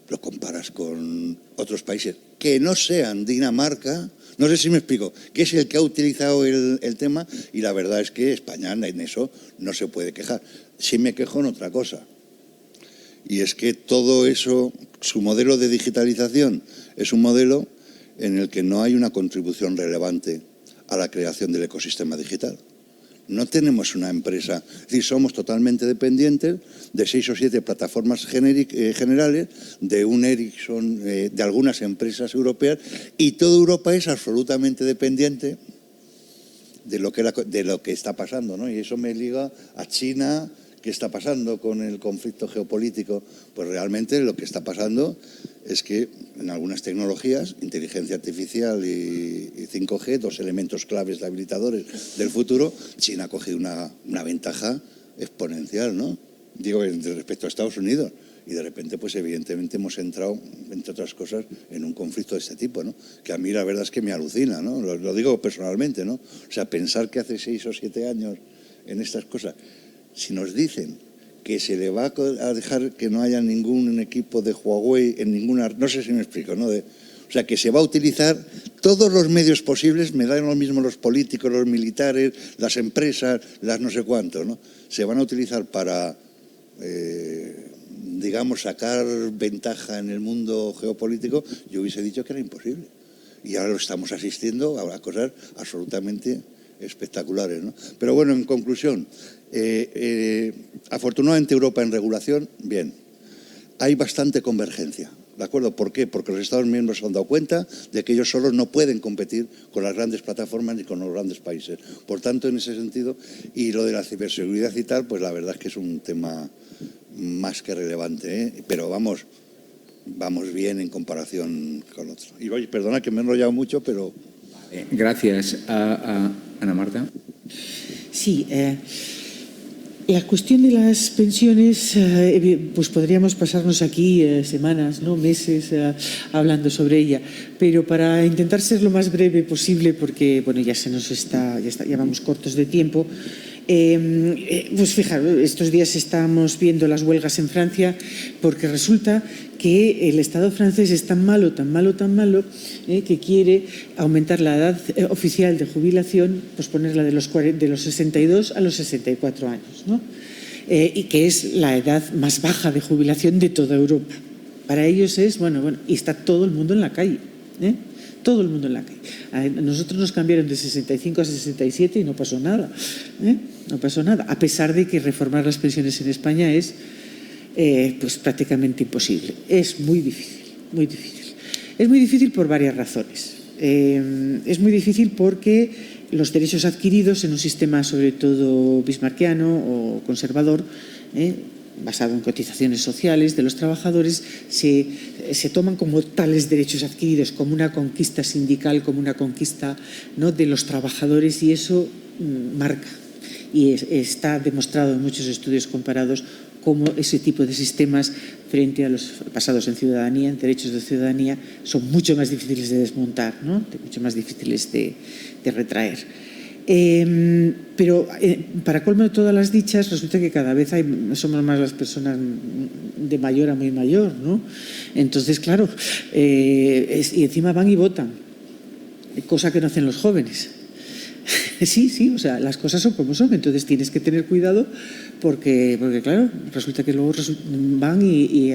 lo comparas con otros países que no sean Dinamarca, no sé si me explico, que es el que ha utilizado el tema, y la verdad es que España en eso no se puede quejar. Sí me quejo en otra cosa, y es que todo eso, su modelo de digitalización es un modelo en el que no hay una contribución relevante a la creación del ecosistema digital. No tenemos una empresa, es decir, somos totalmente dependientes de 6 o 7 plataformas generales, de un Ericsson, de algunas empresas europeas, y toda Europa es absolutamente dependiente de lo que está pasando, ¿no? Y eso me liga a China. ¿Qué está pasando con el conflicto geopolítico? Pues realmente lo que está pasando es que en algunas tecnologías, inteligencia artificial y 5G, dos elementos claves habilitadores del futuro, China ha cogido una ventaja exponencial, ¿no? Digo, respecto a Estados Unidos. Y de repente, pues evidentemente hemos entrado, entre otras cosas, en un conflicto de este tipo, ¿no? Que a mí la verdad es que me alucina, ¿no? Lo digo personalmente, ¿no? O sea, pensar que hace 6 o 7 años en estas cosas, si nos dicen que se le va a dejar que no haya ningún equipo de Huawei en ninguna... No sé si me explico, ¿no? O sea, que se va a utilizar todos los medios posibles, me dan lo mismo los políticos, los militares, las empresas, las no sé cuántos, ¿no? Se van a utilizar para, digamos, sacar ventaja en el mundo geopolítico. Yo hubiese dicho que era imposible. Y ahora lo estamos asistiendo a cosas absolutamente espectaculares, ¿no? Pero bueno, en conclusión, afortunadamente Europa en regulación, bien, hay bastante convergencia, ¿de acuerdo? ¿Por qué? Porque los Estados miembros se han dado cuenta de que ellos solos no pueden competir con las grandes plataformas ni con los grandes países. Por tanto, en ese sentido, y lo de la ciberseguridad y tal, pues la verdad es que es un tema más que relevante, ¿eh? Pero vamos bien en comparación con otros. Y oye, perdona que me he enrollado mucho, pero... Gracias. Ana Marta. Sí, la cuestión de las pensiones, pues podríamos pasarnos aquí semanas, ¿no?, meses hablando sobre ella, pero para intentar ser lo más breve posible, porque bueno, ya vamos cortos de tiempo, Pues fijaros, estos días estamos viendo las huelgas en Francia porque resulta que el Estado francés es tan malo, que quiere aumentar la edad oficial de jubilación, pues ponerla de los 62 a los 64 años, ¿no? Y que es la edad más baja de jubilación de toda Europa. Para ellos es, bueno, y está todo el mundo en la calle, todo el mundo en la calle. A nosotros nos cambiaron de 65 a 67 y no pasó nada, no pasó nada, a pesar de que reformar las pensiones en España es pues prácticamente imposible. Es muy difícil, muy difícil. Es muy difícil por varias razones. Es muy difícil porque los derechos adquiridos en un sistema sobre todo bismarckiano o conservador, basado en cotizaciones sociales de los trabajadores, se toman como tales derechos adquiridos, como una conquista sindical, como una conquista, ¿no?, de los trabajadores, y eso marca. Y está demostrado en muchos estudios comparados cómo ese tipo de sistemas, frente a los basados en ciudadanía, en derechos de ciudadanía, son mucho más difíciles de desmontar, ¿no?, mucho más difíciles de retraer. Pero para colmo de todas las dichas, resulta que cada vez somos más las personas de mayor a muy mayor, ¿no? Entonces, claro, y encima van y votan, cosa que no hacen los jóvenes. Sí, o sea, las cosas son como son, entonces tienes que tener cuidado porque claro, resulta que luego van y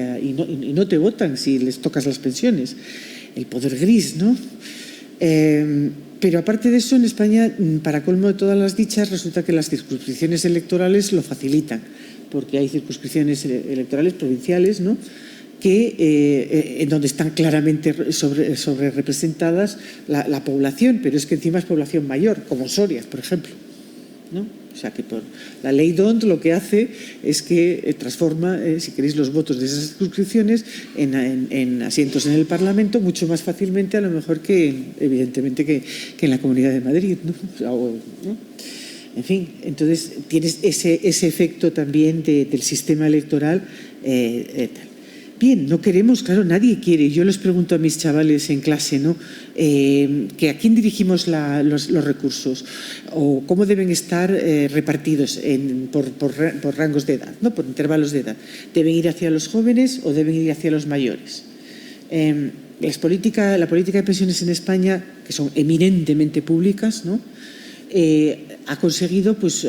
no te votan si les tocas las pensiones. El poder gris, ¿no? Pero aparte de eso, en España, para colmo de todas las dichas, resulta que las circunscripciones electorales lo facilitan, porque hay circunscripciones electorales provinciales, ¿no?, que en donde están claramente sobre representadas la población, pero es que encima es población mayor, como Soria, por ejemplo, ¿no? O sea que por la ley DONT lo que hace es que transforma, si queréis, los votos de esas circunscripciones en asientos en el Parlamento mucho más fácilmente, a lo mejor que evidentemente que en la Comunidad de Madrid, ¿no? ¿no? En fin, entonces tienes ese efecto también del sistema electoral tal. Bien, no queremos, claro, nadie quiere. Yo les pregunto a mis chavales en clase, ¿no?, que a quién dirigimos los recursos o cómo deben estar repartidos por rangos de edad, ¿no?, por intervalos de edad. ¿Deben ir hacia los jóvenes o deben ir hacia los mayores? La política de pensiones en España, que son eminentemente públicas, ¿no?, ha conseguido, pues,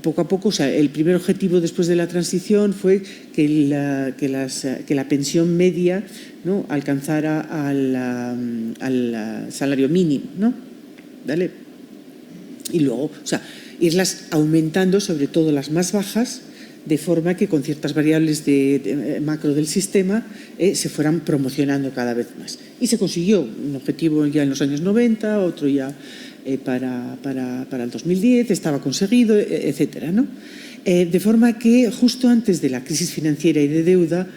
poco a poco, o sea, el primer objetivo después de la transición fue que la pensión media, ¿no?, alcanzara al salario mínimo, ¿no? ¿Vale? Y luego, o sea, irlas aumentando, sobre todo las más bajas, de forma que con ciertas variables de macro del sistema se fueran promocionando cada vez más. Y se consiguió un objetivo ya en los años 90, otro ya para el 2010, estaba conseguido, etcétera, ¿no? De forma que justo antes de la crisis financiera y de deuda,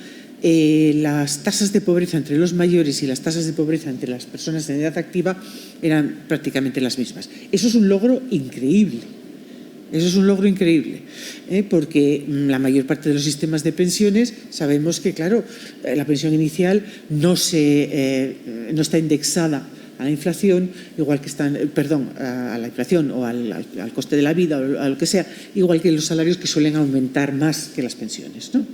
las tasas de pobreza entre los mayores y las tasas de pobreza entre las personas en edad activa eran prácticamente las mismas. Eso es un logro increíble. Eso es un logro increíble, porque la mayor parte de los sistemas de pensiones sabemos que, claro, la pensión inicial no está indexada a la inflación, igual que a la inflación o al coste de la vida o a lo que sea, igual que los salarios, que suelen aumentar más que las pensiones, ¿no?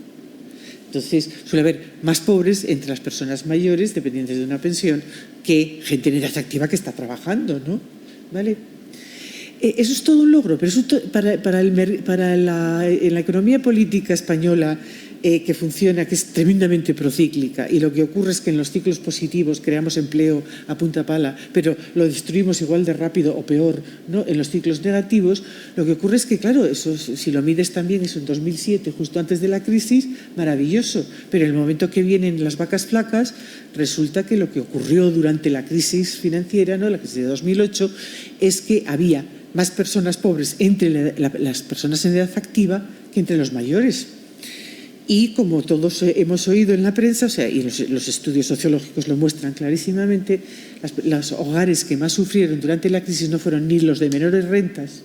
Entonces suele haber más pobres entre las personas mayores dependientes de una pensión que gente en edad activa que está trabajando, ¿no? ¿Vale? Eso es todo un logro, pero eso en la economía política española, que funciona, que es tremendamente procíclica, y lo que ocurre es que en los ciclos positivos creamos empleo a punta pala, pero lo destruimos igual de rápido o peor, ¿no?, en los ciclos negativos. Lo que ocurre es que, claro, eso, si lo mides también, eso en 2007, justo antes de la crisis, maravilloso, pero en el momento que vienen las vacas flacas, resulta que lo que ocurrió durante la crisis financiera, ¿no?, la crisis de 2008, es que había más personas pobres entre las personas en edad activa que entre los mayores. Y como todos hemos oído en la prensa, o sea, y los estudios sociológicos lo muestran clarísimamente, los hogares que más sufrieron durante la crisis no fueron ni los de menores rentas,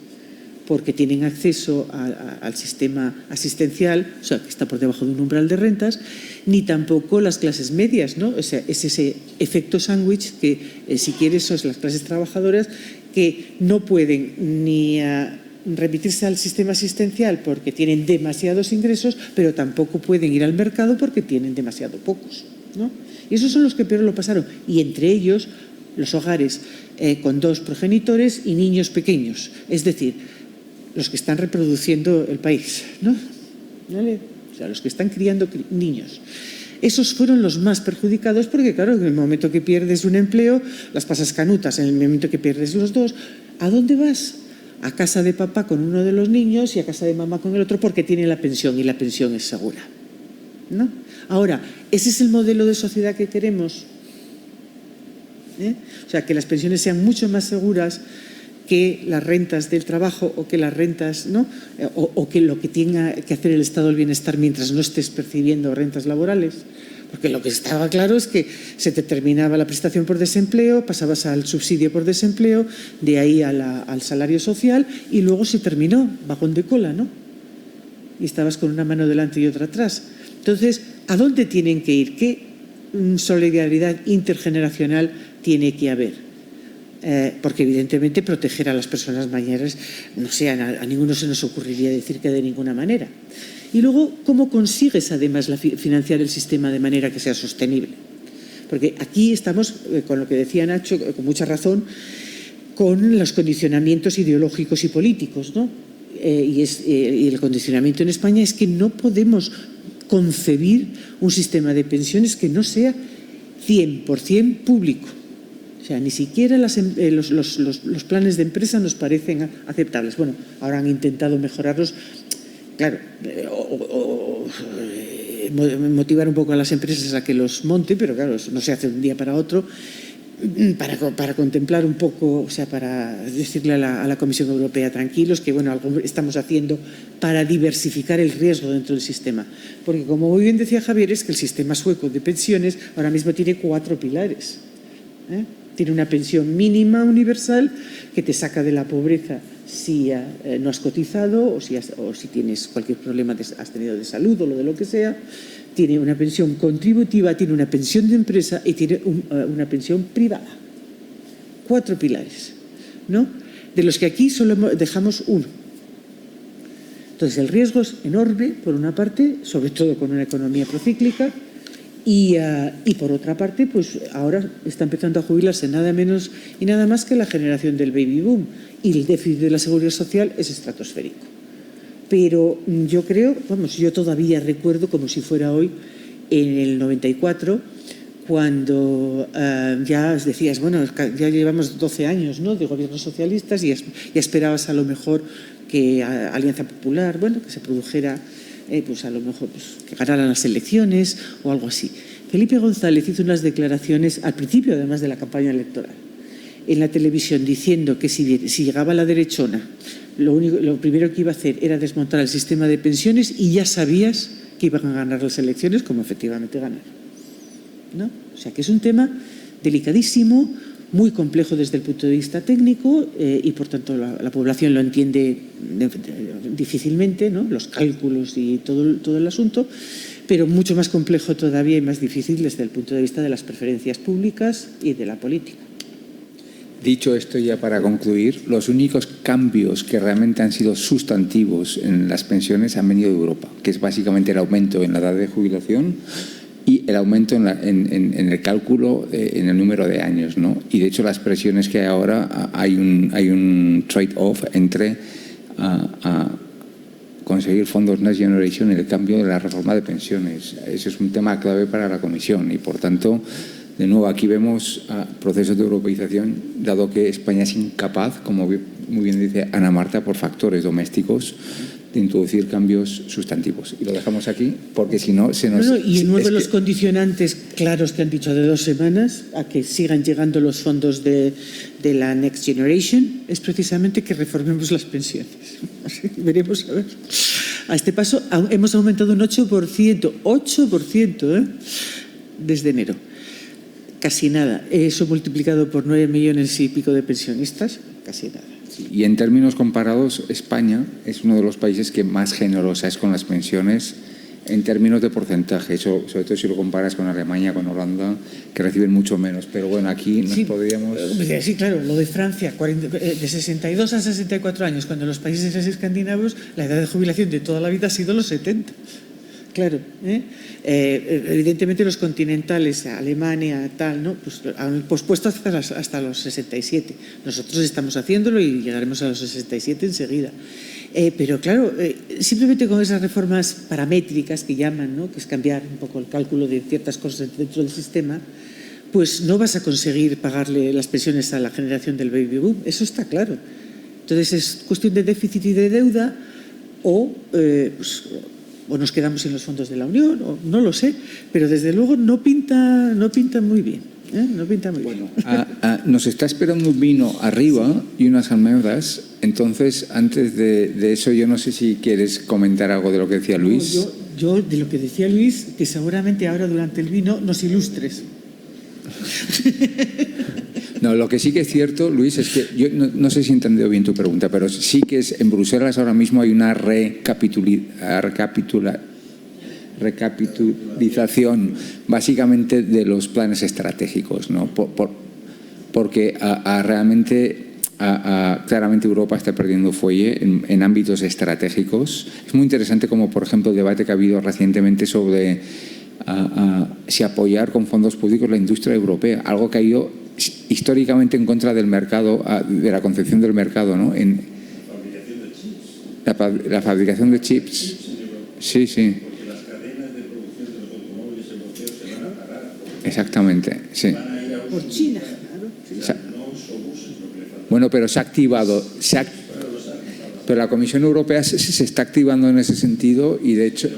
porque tienen acceso al sistema asistencial, o sea, que está por debajo de un umbral de rentas, ni tampoco las clases medias, ¿no? O sea, es ese efecto sándwich que, si quieres, son las clases trabajadoras que no pueden ni remitirse al sistema asistencial porque tienen demasiados ingresos, pero tampoco pueden ir al mercado porque tienen demasiado pocos, ¿no? Y esos son los que peor lo pasaron. Y entre ellos, los hogares con 2 progenitores y niños pequeños. Es decir, los que están reproduciendo el país, ¿no? ¿Vale? O sea, los que están criando niños. Esos fueron los más perjudicados porque, claro, en el momento que pierdes un empleo, las pasas canutas. En el momento que pierdes los 2, ¿a dónde vas? A casa de papá con uno de los niños y a casa de mamá con el otro porque tiene la pensión y la pensión es segura, ¿no? Ahora, ¿ese es el modelo de sociedad que queremos? O sea, que las pensiones sean mucho más seguras que las rentas del trabajo o que las rentas, ¿no? O que lo que tenga que hacer el estado del bienestar mientras no estés percibiendo rentas laborales. Porque lo que estaba claro es que se te terminaba la prestación por desempleo, pasabas al subsidio por desempleo, de ahí al salario social y luego se terminó, vagón de cola, ¿no? Y estabas con una mano delante y otra atrás. Entonces, ¿a dónde tienen que ir? ¿Qué solidaridad intergeneracional tiene que haber? Porque evidentemente proteger a las personas mayores, no sé, a ninguno se nos ocurriría decir que de ninguna manera. Y luego, ¿cómo consigues además financiar el sistema de manera que sea sostenible? Porque aquí estamos, con lo que decía Nacho, con mucha razón, con los condicionamientos ideológicos y políticos, ¿no? Y el condicionamiento en España es que no podemos concebir un sistema de pensiones que no sea 100% público. O sea, ni siquiera los planes de empresa nos parecen aceptables. Bueno, ahora han intentado mejorarlos, claro, motivar un poco a las empresas a que los monten, pero claro, eso no se hace de un día para otro. Para contemplar un poco, o sea, para decirle a la Comisión Europea tranquilos que, bueno, algo estamos haciendo para diversificar el riesgo dentro del sistema. Porque, como muy bien decía Javier, es que el sistema sueco de pensiones ahora mismo tiene 4 pilares. Tiene una pensión mínima universal que te saca de la pobreza si no has cotizado o si tienes cualquier problema has tenido de salud o lo de lo que sea. Tiene una pensión contributiva, tiene una pensión de empresa y tiene una pensión privada. 4 pilares, ¿no? De los que aquí solo dejamos uno. Entonces el riesgo es enorme, por una parte, sobre todo con una economía procíclica, y por otra parte, pues ahora está empezando a jubilarse nada menos y nada más que la generación del baby boom, y el déficit de la seguridad social es estratosférico. Pero yo creo, yo todavía recuerdo como si fuera hoy, en el 94, cuando ya decías, bueno, ya llevamos 12 años, ¿no?, de gobiernos socialistas y ya esperabas a lo mejor que Alianza Popular, bueno, que se produjera, pues a lo mejor que ganaran las elecciones o algo así. Felipe González hizo unas declaraciones al principio, además de la campaña electoral, en la televisión, diciendo que si llegaba la derechona, lo primero que iba a hacer era desmontar el sistema de pensiones y ya sabías que iban a ganar las elecciones, como efectivamente ganaron, ¿no? O sea que es un tema delicadísimo, muy complejo desde el punto de vista técnico y por tanto la población lo entiende difícilmente, ¿no?, los cálculos y todo el asunto, pero mucho más complejo todavía y más difícil desde el punto de vista de las preferencias públicas y de la política. Dicho esto, ya para concluir, los únicos cambios que realmente han sido sustantivos en las pensiones han venido de Europa, que es básicamente el aumento en la edad de jubilación y el aumento en el cálculo, en el número de años, ¿no? Y de hecho las presiones que hay ahora, hay un trade-off entre conseguir fondos Next Generation y el cambio de la reforma de pensiones. Ese es un tema clave para la Comisión y, por tanto, de nuevo, aquí vemos procesos de europeización, dado que España es incapaz, como muy bien dice Ana Marta, por factores domésticos, de introducir cambios sustantivos. Y lo dejamos aquí, porque si no se nos... y uno de los condicionantes claros que han dicho de 2 semanas a que sigan llegando los fondos de la Next Generation es precisamente que reformemos las pensiones. Así que veremos a ver. A este paso hemos aumentado un 8%, desde enero. Casi nada. Eso multiplicado por 9 millones y pico de pensionistas, casi nada. Y en términos comparados, España es uno de los países que más generosa es con las pensiones en términos de porcentaje, sobre todo si lo comparas con Alemania, con Holanda, que reciben mucho menos. Pero bueno, aquí nos podríamos... Sí, claro, lo de Francia, de 62 a 64 años, cuando en los países escandinavos la edad de jubilación de toda la vida ha sido los 70. Claro, evidentemente los continentales, Alemania, tal, ¿no? Pues han pospuesto hasta los 67. Nosotros estamos haciéndolo y llegaremos a los 67 enseguida. Pero claro, simplemente con esas reformas paramétricas que llaman, ¿no? Que es cambiar un poco el cálculo de ciertas cosas dentro del sistema, pues no vas a conseguir pagarle las pensiones a la generación del baby boom. Eso está claro. Entonces es cuestión de déficit y de deuda o nos quedamos en los fondos de la Unión, o no lo sé, pero desde luego no pinta muy bien. No pinta muy bien. Nos está esperando un vino arriba y unas almendras. Entonces, antes de eso, yo no sé si quieres comentar algo de lo que decía Luis. No, yo de lo que decía Luis, que seguramente ahora durante el vino nos ilustres. No, lo que sí que es cierto, Luis, es que yo no sé si he entendido bien tu pregunta, pero sí que en Bruselas ahora mismo hay una recapitulización básicamente de los planes estratégicos, ¿no? Porque claramente Europa está perdiendo fuelle en ámbitos estratégicos. Es muy interesante como, por ejemplo, el debate que ha habido recientemente sobre si apoyar con fondos públicos la industria europea, algo que ha ido históricamente en contra del mercado, de la concepción del mercado, ¿no? En la fabricación de chips. Sí. Porque las cadenas de producción de los automóviles europeos se van a parar. Exactamente, sí. Por China, claro. Bueno, pero se ha activado. Pero la Comisión Europea se está activando en ese sentido y, de hecho... El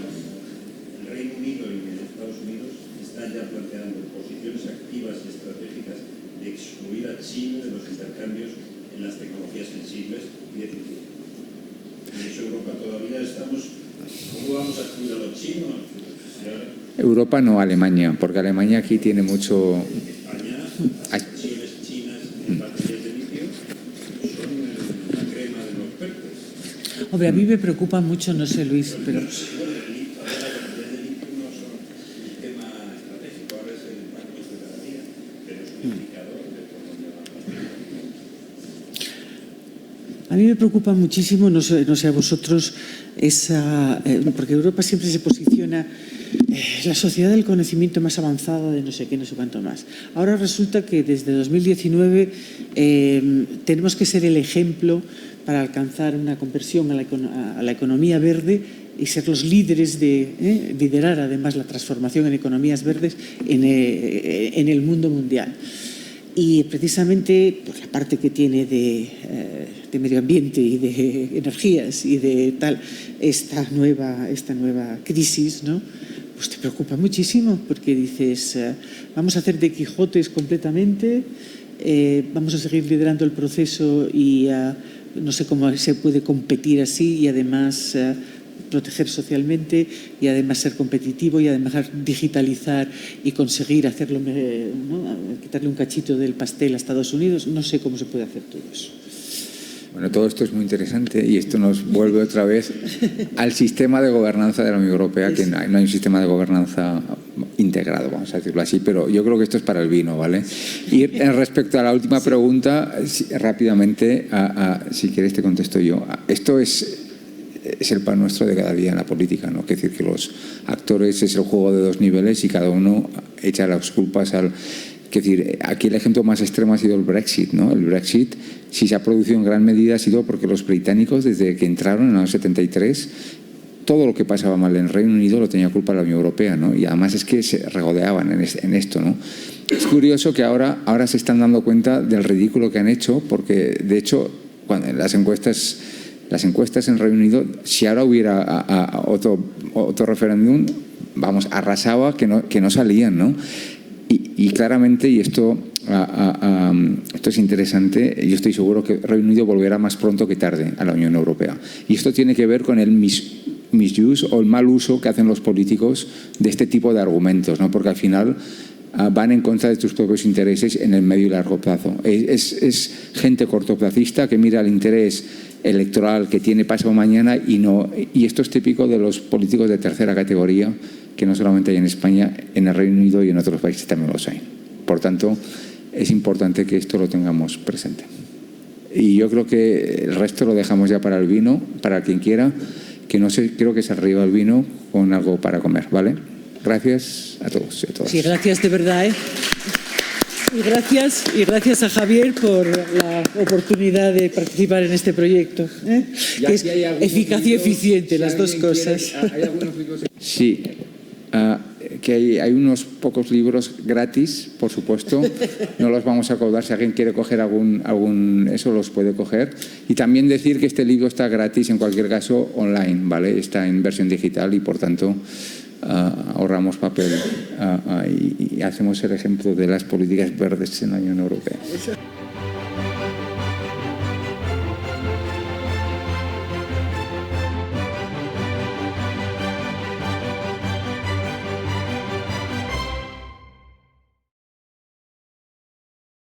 Reino Unido y Estados Unidos están ya planteando posiciones activas y estratégicas de excluir a China de los intercambios en las tecnologías sensibles y de futuro. En eso Europa todavía estamos... ¿Cómo vamos a excluir a los chinos? Europa no, Alemania, porque Alemania aquí tiene mucho... España, las chinas en baterías de litio son la crema de los pertes. Hombre, a mí me preocupa mucho, no sé, Luis, pero... A mí me preocupa muchísimo, no sé a vosotros, porque Europa siempre se posiciona la sociedad del conocimiento más avanzada de no sé qué, no sé cuánto más. Ahora resulta que desde 2019 tenemos que ser el ejemplo para alcanzar una conversión a la economía verde y ser los líderes liderar además la transformación en economías verdes en el mundo mundial. Y precisamente pues, la parte que tiene de medio ambiente y de energías y de tal, esta nueva crisis, ¿no? Pues te preocupa muchísimo porque dices, vamos a hacer de Quijotes completamente, vamos a seguir liderando el proceso y no sé cómo se puede competir así y además proteger socialmente y además ser competitivo y además digitalizar y conseguir hacerlo, ¿no? Quitarle un cachito del pastel a Estados Unidos. No sé cómo se puede hacer todo eso. Bueno, todo esto es muy interesante y esto nos vuelve otra vez al sistema de gobernanza de la Unión Europea, que no hay un sistema de gobernanza integrado, vamos a decirlo así, pero yo creo que esto es para el vino, ¿vale? Y respecto a la última pregunta, rápidamente, si quieres te contesto yo. Esto es el pan nuestro de cada día en la política, ¿no? Es decir, que los actores es el juego de dos niveles y cada uno echa las culpas al... Es decir, aquí el ejemplo más extremo ha sido el Brexit, ¿no? El Brexit, si se ha producido en gran medida, ha sido porque los británicos, desde que entraron en el año 73, todo lo que pasaba mal en el Reino Unido lo tenía culpa la Unión Europea, ¿no? Y además es que se regodeaban en esto, ¿no? Es curioso que ahora se están dando cuenta del ridículo que han hecho, porque, de hecho, cuando las encuestas en el Reino Unido, si ahora hubiera otro referéndum, vamos, arrasaba que no salían, ¿no? Y claramente, y esto es interesante, yo estoy seguro que Reino Unido volverá más pronto que tarde a la Unión Europea. Y esto tiene que ver con el misuse o el mal uso que hacen los políticos de este tipo de argumentos, ¿no? Porque al final van en contra de tus propios intereses en el medio y largo plazo. Es gente cortoplacista que mira el interés electoral que tiene pasado mañana y esto es típico de los políticos de tercera categoría, que no solamente hay en España, en el Reino Unido y en otros países también los hay. Por tanto, es importante que esto lo tengamos presente. Y yo creo que el resto lo dejamos ya para el vino, para quien quiera, que no sé, creo que se arriba el vino con algo para comer, ¿vale? Gracias a todos y a todas. Sí, gracias de verdad, ¿eh? Y gracias a Javier por la oportunidad de participar en este proyecto, ¿eh? Que es eficacia y eficiente, las dos cosas. ¿Hay algunos libros? Sí, que hay unos pocos libros gratis, por supuesto. No los vamos a cobrar. Si alguien quiere coger algún eso, los puede coger. Y también decir que este libro está gratis, en cualquier caso, online, ¿vale? Está en versión digital y, por tanto, ahorramos papel y hacemos el ejemplo de las políticas verdes en la Unión Europea.